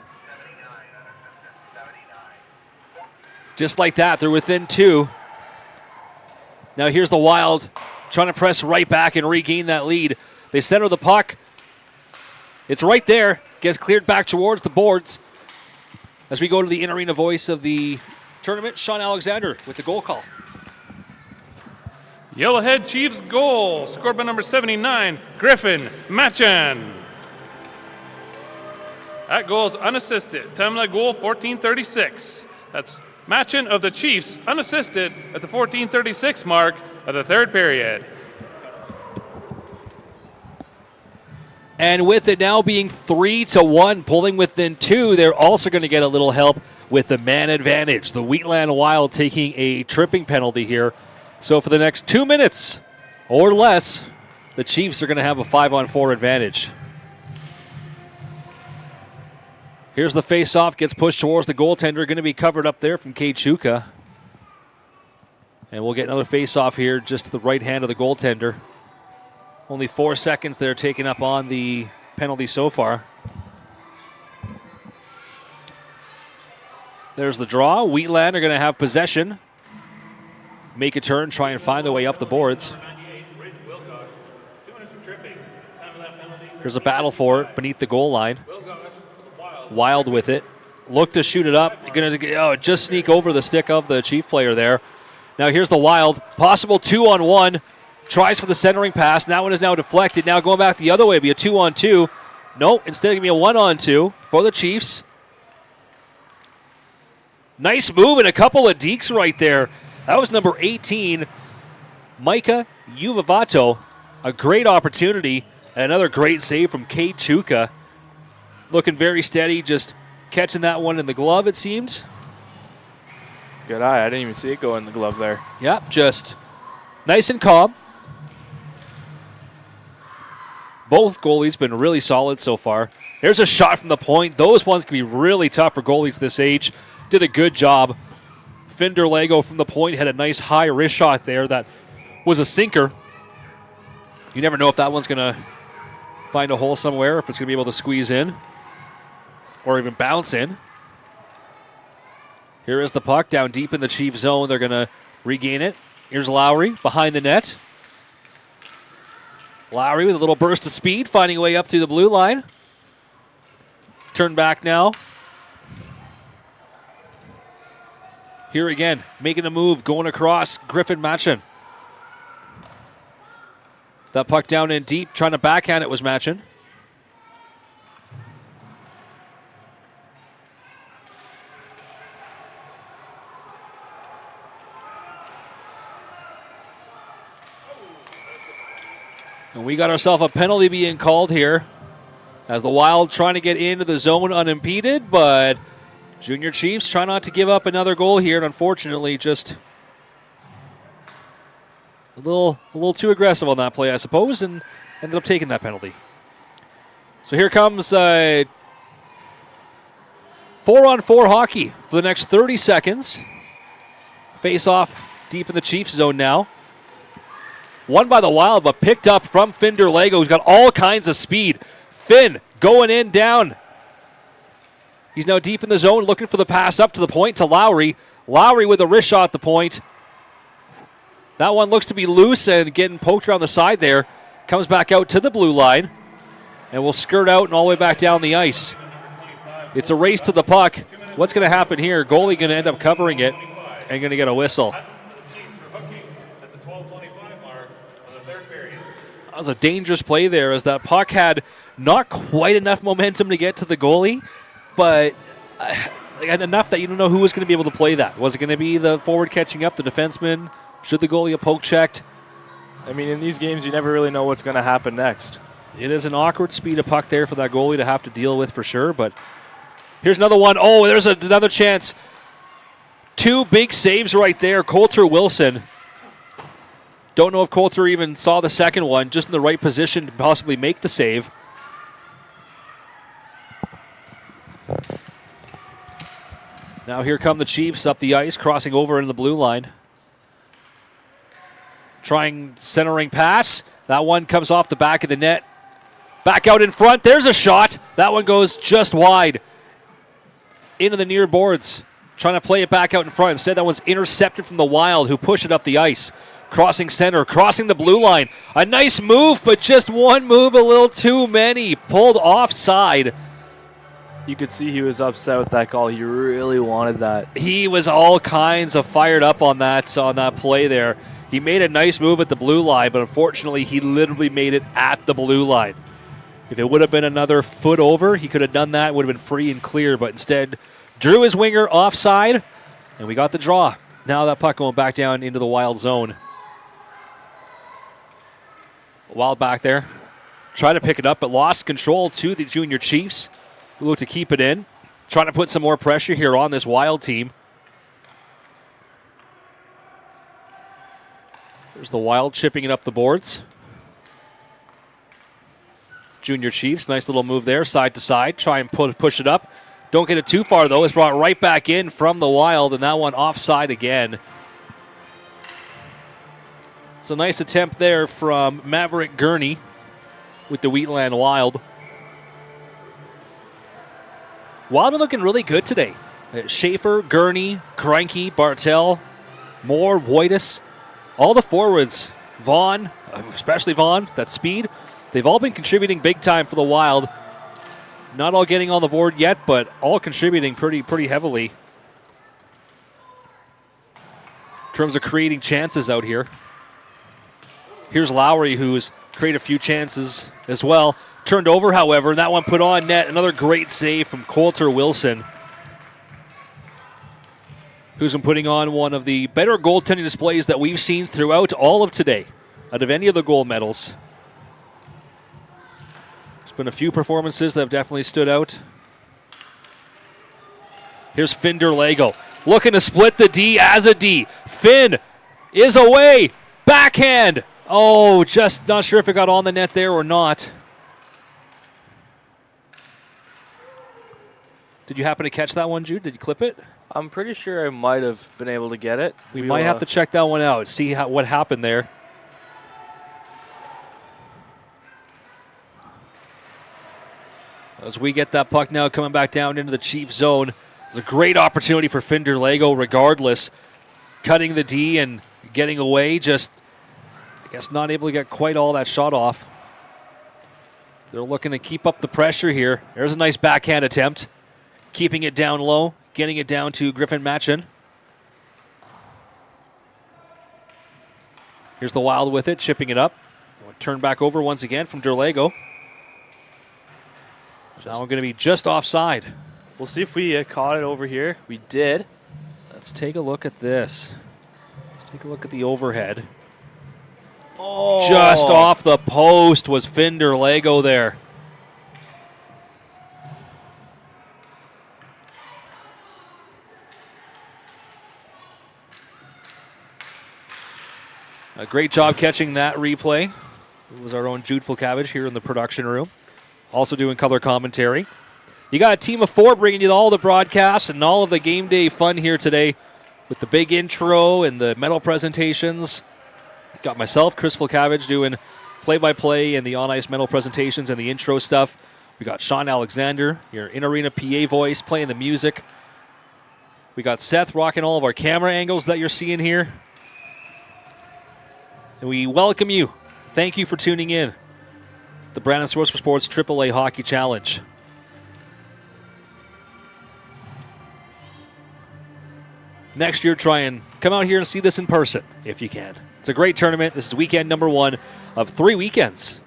[SPEAKER 1] Just like that, they're within 2. Now here's the Wild trying to press right back and regain that lead. They center the puck. It's right there. Gets cleared back towards the boards. As we go to the in-arena voice of the tournament, Sean Alexander with the goal call.
[SPEAKER 3] Yellowhead Chiefs goal, scored by number 79, Griffin Machan. That goal is unassisted. Time of that goal, 14:36. That's Machan of the Chiefs, unassisted at the 14:36 mark of the third period.
[SPEAKER 1] And with it now being 3-1, pulling within 2, they're also going to get a little help with the man advantage. The Wheatland Wild taking a tripping penalty here. So for the next 2 minutes or less, the Chiefs are going to have a 5-on-4 advantage. Here's the face-off, gets pushed towards the goaltender, going to be covered up there from Chuka. And we'll get another face-off here just to the right hand of the goaltender. Only 4 seconds they're taking up on the penalty so far. There's the draw. Wheatland are going to have possession. Make a turn, try and find their way up the boards. There's a battle for it beneath the goal line. Wild with it. Look to shoot it up. Going to just sneak over the stick of the Chief player there. Now here's the Wild. Possible 2-on-1. Tries for the centering pass. That one is now deflected. Now going back the other way. It'll be a 2-on-2. No, instead it'll be a 1-on-2 for the Chiefs. Nice move and a couple of dekes right there. That was number 18, Micah Uvavato. A great opportunity and another great save from Chuka. Looking very steady, just catching that one in the glove, it seems.
[SPEAKER 2] Good eye. I didn't even see it go in the glove there.
[SPEAKER 1] Yep, just nice and calm. Both goalies been really solid so far. There's a shot from the point. Those ones can be really tough for goalies this age. Did a good job. Finder Lego from the point had a nice high wrist shot there that was a sinker. You never know if that one's going to find a hole somewhere, if it's going to be able to squeeze in or even bounce in. Here is the puck down deep in the Chief zone. They're going to regain it. Here's Lowry behind the net. Lowry with a little burst of speed, finding a way up through the blue line. Turn back now. Here again, making a move, going across, Griffin Machan. That puck down in deep, trying to backhand it was Machan. And we got ourselves a penalty being called here as the Wild trying to get into the zone unimpeded, but Junior Chiefs try not to give up another goal here, and unfortunately just a little too aggressive on that play, I suppose, and ended up taking that penalty. So here comes 4-on-4 hockey for the next 30 seconds. Face off deep in the Chiefs zone now. Won by the Wild, but picked up from Finder Lego, who's got all kinds of speed. Finn going in down. He's now deep in the zone, looking for the pass up to the point to Lowry. Lowry with a wrist shot at the point. That one looks to be loose and getting poked around the side there. Comes back out to the blue line and will skirt out and all the way back down the ice. It's a race to the puck. What's going to happen here? Goalie going to end up covering it and going to get a whistle. That was a dangerous play there as that puck had not quite enough momentum to get to the goalie, but had enough that you don't know who was going to be able to play that. Was it going to be the forward catching up, the defenseman? Should the goalie have poke checked?
[SPEAKER 2] I mean, in these games, you never really know what's going to happen next.
[SPEAKER 1] It is an awkward speed of puck there for that goalie to have to deal with for sure, but here's another one. Oh, there's another chance. Two big saves right there. Coulter Wilson. Don't know if Coulter even saw the second one, just in the right position to possibly make the save. Now here come the Chiefs up the ice, crossing over into the blue line. Trying centering pass. That one comes off the back of the net. Back out in front. There's a shot. That one goes just wide. Into the near boards. Trying to play it back out in front. Instead, that one's intercepted from the Wild, who push it up the ice. Crossing center, crossing the blue line. A nice move, but just one move a little too many. Pulled offside.
[SPEAKER 2] You could see he was upset with that call. He really wanted that.
[SPEAKER 1] He was all kinds of fired up on that play there. He made a nice move at the blue line, but unfortunately, he literally made it at the blue line. If it would have been another foot over, he could have done that. It would have been free and clear, but instead drew his winger offside, and we got the draw. Now that puck going back down into the Wild zone. Wild back there. Tried to pick it up, but lost control to the Junior Chiefs, who look to keep it in. Trying to put some more pressure here on this Wild team. There's the Wild chipping it up the boards. Junior Chiefs, nice little move there, side to side. Try and push it up. Don't get it too far, though. It's brought right back in from the Wild, and that one offside again. It's a nice attempt there from Maverick Gurney with the Wheatland Wild. Wild are looking really good today. Schaefer, Gurney, Kreinke, Bartel, Moore, Wojtus. All the forwards, Vaughn, especially Vaughn, that speed, they've all been contributing big time for the Wild. Not all getting on the board yet, but all contributing pretty heavily in terms of creating chances out here. Here's Lowry, who's created a few chances as well. Turned over, however, and that one put on net. Another great save from Coulter Wilson, who's been putting on one of the better goaltending displays that we've seen throughout all of today, out of any of the gold medals. There's been a few performances that have definitely stood out. Here's Finn Derlago, looking to split the D as a D. Finn is away. Backhand. Oh, just not sure if it got on the net there or not. Did you happen to catch that one, Jude? Did you clip it?
[SPEAKER 2] I'm pretty sure I might have been able to get it.
[SPEAKER 1] We might have to check that one out, see what happened there. As we get that puck now coming back down into the Chiefs zone. It's a great opportunity for Finn Derlago regardless. Cutting the D and getting away, just, I guess, not able to get quite all that shot off. They're looking to keep up the pressure here. There's a nice backhand attempt. Keeping it down low, getting it down to Griffin Machin. Here's the Wild with it, chipping it up. Turn back over once again from Derlago. Now we're going to be just offside.
[SPEAKER 2] We'll see if we caught it over here. We did.
[SPEAKER 1] Let's take a look at this. Let's take a look at the overhead.
[SPEAKER 2] Oh.
[SPEAKER 1] Just off the post was Finn Derlago there. A great job catching that replay. It was our own Jude Fulcavage here in the production room. Also doing color commentary. You got a team of four bringing you all the broadcasts and all of the game day fun here today with the big intro and the medal presentations. Got myself, Chris Fulcavage, doing play-by-play and the on-ice medal presentations and the intro stuff. We got Sean Alexander, your in-arena PA voice, playing the music. We got Seth rocking all of our camera angles that you're seeing here. And we welcome you. Thank you for tuning in. The Brandon Source for Sports AAA Hockey Challenge. Next year, try and come out here and see this in person, if you can. It's a great tournament. This is weekend number 1 of 3 weekends.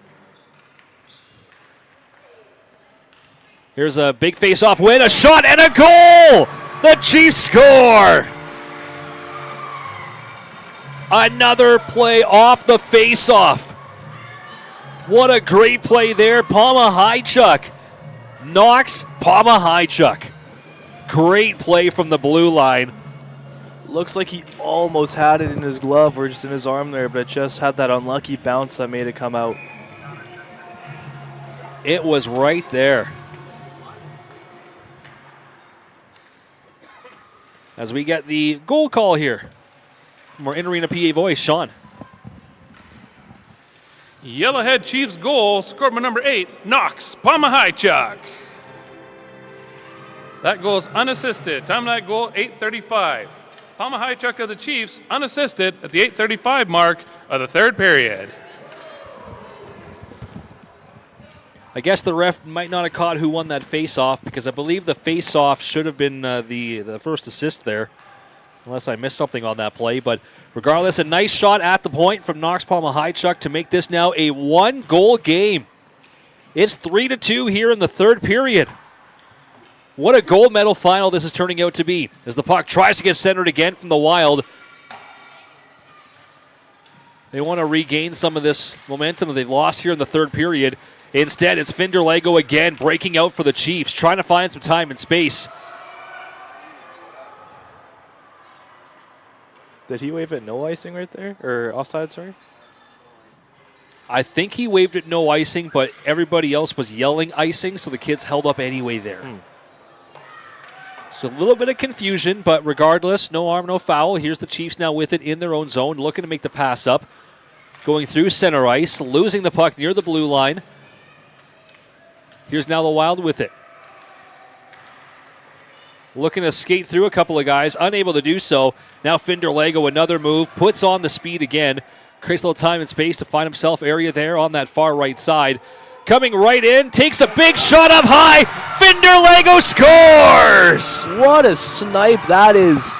[SPEAKER 1] Here's a big face-off win, a shot, and a goal! The Chiefs score! Another play off the face-off. What a great play there. Palma Hychuk knocks Palma Hychuk. Great play from the blue line.
[SPEAKER 2] Looks like he almost had it in his glove or just in his arm there, but it just had that unlucky bounce that made it come out.
[SPEAKER 1] It was right there. As we get the goal call here from our in-arena PA voice, Sean.
[SPEAKER 3] Yellowhead Chiefs goal, scored by number 8, Knox Pamahichuk. That goal is unassisted. Time of that goal, 8:35. Pamahichuk of the Chiefs, unassisted at the 8:35 mark of the third period.
[SPEAKER 1] I guess the ref might not have caught who won that face-off because I believe the face-off should have been the first assist there, unless I missed something on that play. But regardless, a nice shot at the point from Knox Pamahichuk to make this now a one-goal game. It's 3-2 here in the third period. What a gold medal final this is turning out to be as the puck tries to get centered again from the Wild. They want to regain some of this momentum that they've lost here in the third period. Instead, it's Finderlego again breaking out for the Chiefs, trying to find some time and space.
[SPEAKER 2] Did he wave it no icing right there? Or offside, sorry?
[SPEAKER 1] I think he waved it no icing, but everybody else was yelling icing, so the kids held up anyway there. So a little bit of confusion, but regardless, no arm, no foul. Here's the Chiefs now with it in their own zone, looking to make the pass up. Going through center ice, losing the puck near the blue line. Here's now the Wild with it. Looking to skate through a couple of guys, unable to do so. Now Finderlego, another move, puts on the speed again. Creates a little time and space to find himself area there on that far right side. Coming right in, takes a big shot up high. Finderlego scores!
[SPEAKER 2] What a snipe that is.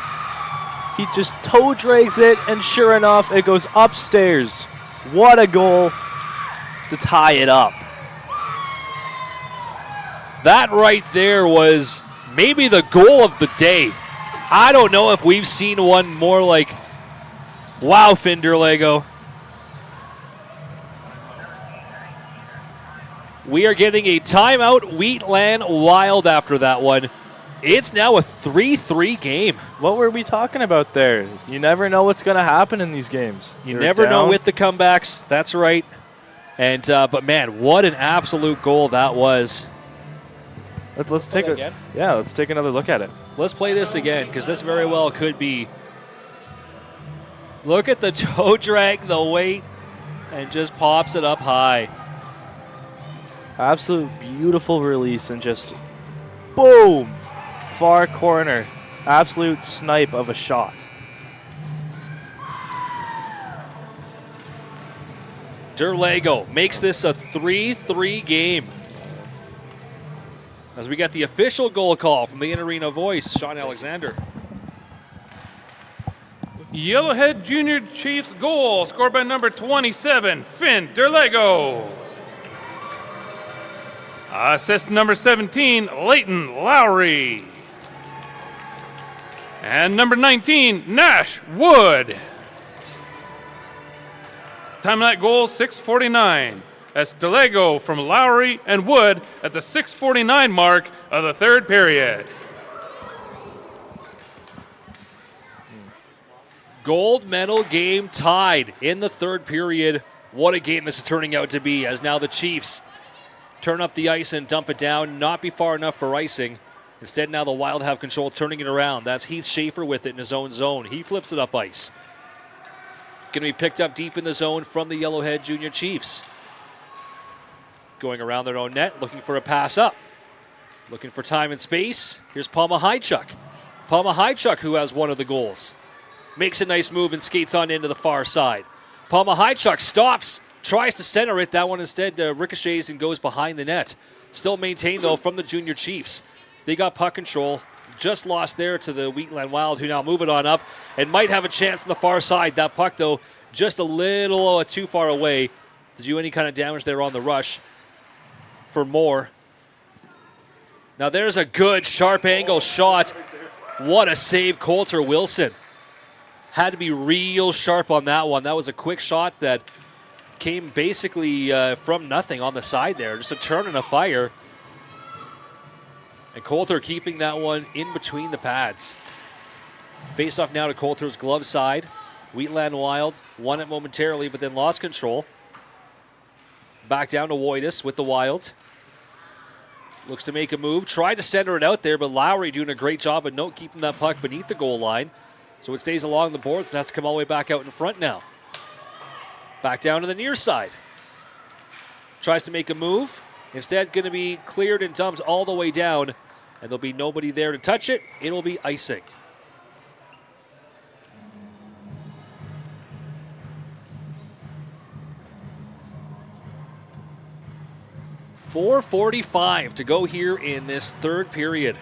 [SPEAKER 2] He just toe drags it, and sure enough, it goes upstairs. What a goal to tie it up.
[SPEAKER 1] That right there was maybe the goal of the day. I don't know if we've seen one more like, wow, Finderlego. We are getting a timeout, Wheatland Wild after that one. It's now a 3-3 game.
[SPEAKER 2] What were we talking about there? You never know what's going to happen in these games.
[SPEAKER 1] You never know with the comebacks. That's right. And but man, what an absolute goal that was.
[SPEAKER 2] Let's take let's take another look at it.
[SPEAKER 1] Let's play this again because this very well could be. Look at the toe drag, the weight, and just pops it up high.
[SPEAKER 2] Absolute beautiful release and just boom, far corner. Absolute snipe of a shot.
[SPEAKER 1] Derlego makes this a 3-3 game. As we get the official goal call from the in-arena voice, Sean Alexander.
[SPEAKER 3] Yellowhead Junior Chiefs goal, scored by number 27, Finderlego. Assist number 17, Leighton Lowry. And number 19, Nash Wood. Time of that goal, 6:49. That's Derlego from Lowry and Wood at the 6:49 mark of the third period.
[SPEAKER 1] Gold medal game tied in the third period. What a game this is turning out to be as now the Chiefs turn up the ice and dump it down. Not be far enough for icing. Instead, now the Wild have control, turning it around. That's Heath Schaefer with it in his own zone. He flips it up ice. Going to be picked up deep in the zone from the Yellowhead Junior Chiefs. Going around their own net, looking for a pass up. Looking for time and space. Here's Pamahichuk. Pamahichuk, who has one of the goals. Makes a nice move and skates on into the far side. Pamahichuk stops, tries to center it. That one instead ricochets and goes behind the net. Still maintained, though, from the Junior Chiefs. They got puck control. Just lost there to the Wheatland Wild, who now move it on up and might have a chance on the far side. That puck, though, just a little too far away to do any kind of damage there on the rush for more. Now there's a good sharp angle shot. What a save, Coulter Wilson. Had to be real sharp on that one. That was a quick shot that came basically from nothing on the side there. Just a turn and a fire. And Coulter keeping that one in between the pads. Face off now to Coulter's glove side. Wheatland Wild won it momentarily, but then lost control. Back down to Woitis with the Wild. Looks to make a move. Tried to center it out there, but Lowry doing a great job of keeping that puck beneath the goal line. So it stays along the boards and has to come all the way back out in front now. Back down to the near side. Tries to make a move. Instead, going to be cleared and dumped all the way down. And there'll be nobody there to touch it. It'll be icing. .445 to go here in this third period.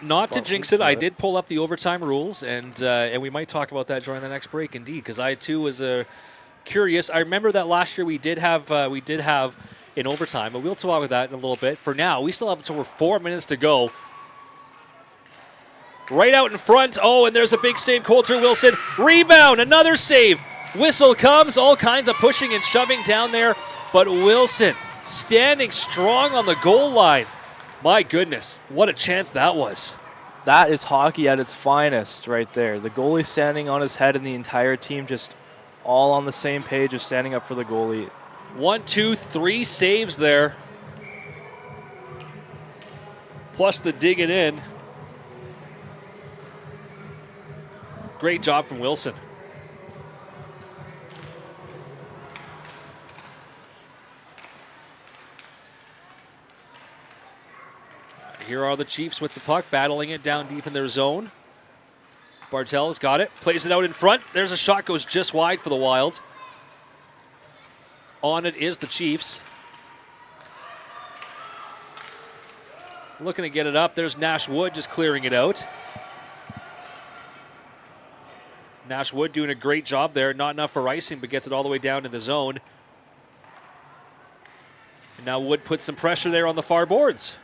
[SPEAKER 1] Not to jinx it, I did pull up the overtime rules, and we might talk about that during the next break, indeed, because I too was curious. I remember that last year we did have in overtime, but we'll talk about that in a little bit. For now, we still have until 4 minutes to go. Right out in front. Oh, and there's a big save. Coulter Wilson. Rebound. Another save. Whistle comes. All kinds of pushing and shoving down there, but Wilson standing strong on the goal line. My goodness, what a chance that was.
[SPEAKER 2] That is hockey at its finest right there. The goalie standing on his head and the entire team just all on the same page of standing up for the goalie.
[SPEAKER 1] 1, 2, 3 saves there. Plus the dig it in. Great job from Wilson. Here are the Chiefs with the puck, battling it down deep in their zone. Bartel's got it, plays it out in front. There's a shot, goes just wide for the Wild. On it is the Chiefs. Looking to get it up. There's Nash Wood just clearing it out. Nash Wood doing a great job there. Not enough for icing, but gets it all the way down in the zone. And now Wood puts some pressure there on the far boards.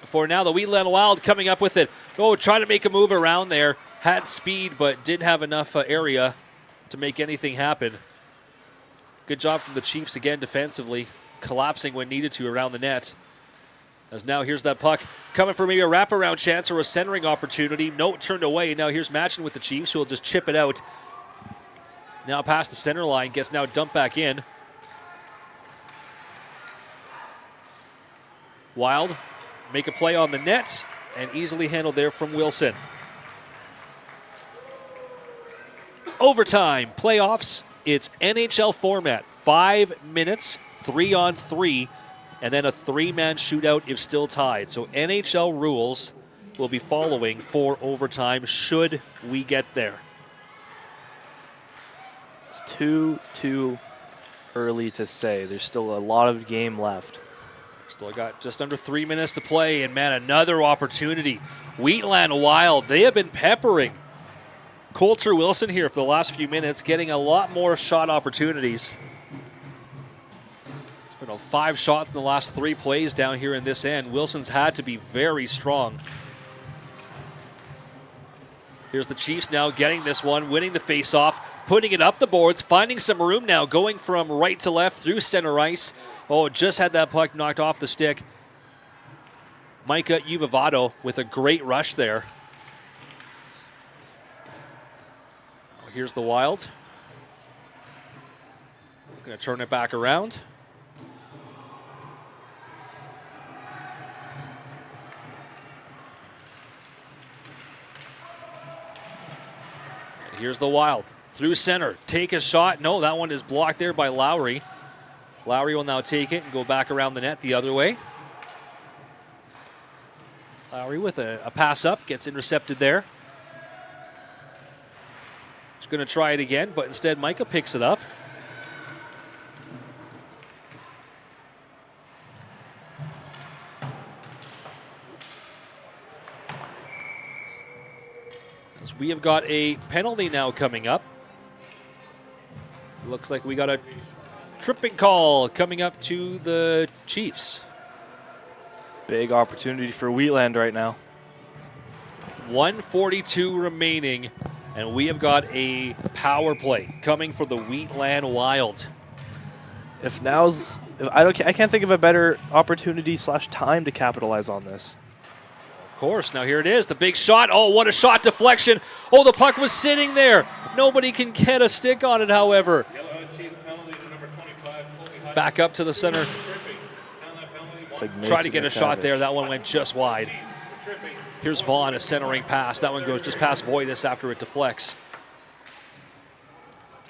[SPEAKER 1] For now, the Wheatland Wild coming up with it. Oh, trying to make a move around there. Had speed, but didn't have enough area to make anything happen. Good job from the Chiefs again defensively, collapsing when needed to around the net. As now here's that puck coming for maybe a wraparound chance or a centering opportunity. No, turned away. Now here's Matchin with the Chiefs, who will just chip it out. Now past the center line, gets now dumped back in. Wild make a play on the net and easily handled there from Wilson. Overtime, playoffs. It's NHL format. 5 minutes, 3-on-3, and then a 3-man shootout if still tied. So NHL rules will be following for overtime should we get there.
[SPEAKER 2] It's too early to say. There's still a lot of game left.
[SPEAKER 1] Still got just under 3 minutes to play, and man, another opportunity. Wheatland Wild, they have been peppering Coulter Wilson here for the last few minutes, getting a lot more shot opportunities. It's been 5 shots in the last 3 plays down here in this end. Wilson's had to be very strong. Here's the Chiefs now getting this one, winning the faceoff, putting it up the boards, finding some room now, going from right to left through center ice. Oh, just had that puck knocked off the stick. Micah Uvavato with a great rush there. Oh, here's the Wild. Going to turn it back around. And here's the Wild. Through center. Take a shot. No, that one is blocked there by Lowry. Lowry will now take it and go back around the net the other way. Lowry with a pass up, gets intercepted there. He's going to try it again, but instead Micah picks it up. As we have got a penalty now coming up. Looks like we got a tripping call coming up to the Chiefs.
[SPEAKER 2] Big opportunity for Wheatland right now.
[SPEAKER 1] 1:42 remaining, and we have got a power play coming for the Wheatland Wild.
[SPEAKER 2] If now's I can't think of a better opportunity / time to capitalize on this.
[SPEAKER 1] Of course. Now here it is. The big shot. Oh, what a shot deflection. Oh, the puck was sitting there. Nobody can get a stick on it, however. Back up to the center. Try to get a shot there. That one went just wide. Here's Vaughn, a centering pass. That one goes just past Voidis after it deflects.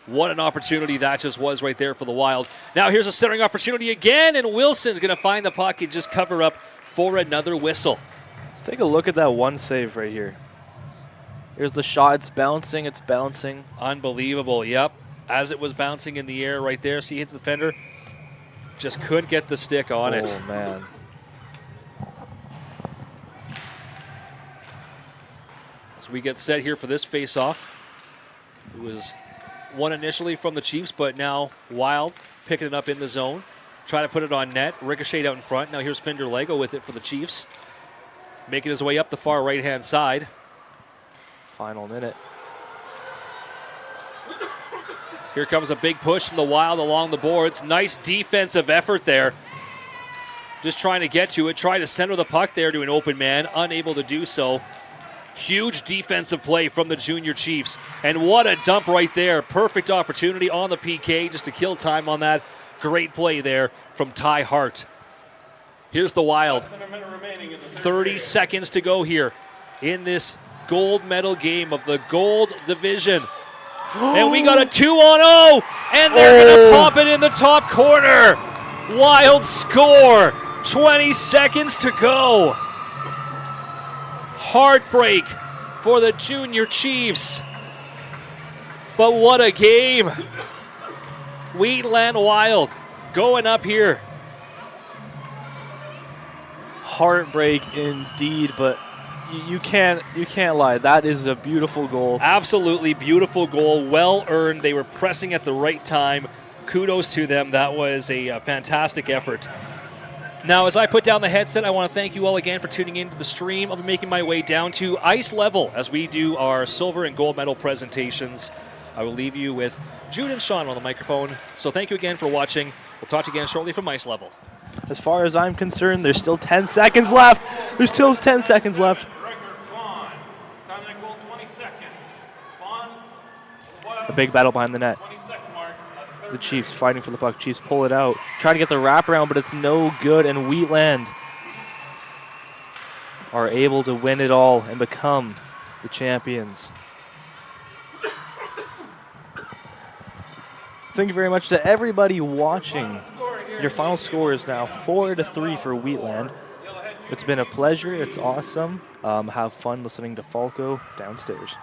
[SPEAKER 1] What an opportunity that just was right there for the Wild. Now here's a centering opportunity again, and Wilson's going to find the puck and just cover up for another whistle.
[SPEAKER 2] Let's take a look at that one save right here. Here's the shot. It's bouncing. It's bouncing.
[SPEAKER 1] Unbelievable. Yep. As it was bouncing in the air right there, see, hit the defender. Just couldn't get the stick on it.
[SPEAKER 2] Oh, man.
[SPEAKER 1] As we get set here for this face-off. It was one initially from the Chiefs, but now Wild picking it up in the zone. Trying to put it on net. Ricochet out in front. Now here's Finder Lego with it for the Chiefs. Making his way up the far right-hand side.
[SPEAKER 2] Final minute.
[SPEAKER 1] Here comes a big push from the Wild along the boards. Nice defensive effort there. Just trying to get to it. Try to center the puck there to an open man. Unable to do so. Huge defensive play from the Junior Chiefs. And what a dump right there. Perfect opportunity on the PK just to kill time on that. Great play there from Ty Hart. Here's the Wild. 30 seconds to go here in this gold medal game of the Gold Division. And we got a 2-on-0, and they're going to pop it in the top corner. Wild score. 20 seconds to go. Heartbreak for the Junior Chiefs. But what a game. Wheatland Wild going up here.
[SPEAKER 2] Heartbreak indeed, but you can't lie. That is a beautiful goal.
[SPEAKER 1] Absolutely beautiful goal. Well earned. They were pressing at the right time. Kudos to them. That was a fantastic effort. Now, as I put down the headset, I want to thank you all again for tuning into the stream. I'll be making my way down to ice level as we do our silver and gold medal presentations. I will leave you with Jude and Sean on the microphone. So thank you again for watching. We'll talk to you again shortly from ice level.
[SPEAKER 2] As far as I'm concerned, there's still 10 seconds left. There's still 10 seconds left. A big battle behind the net. The Chiefs fighting for the puck. Chiefs pull it out. Try to get the wraparound, but it's no good. And Wheatland are able to win it all and become the champions. Thank you very much to everybody watching. Your final score is now 4-3 for Wheatland. It's been a pleasure. It's awesome. Have fun listening to Falco downstairs.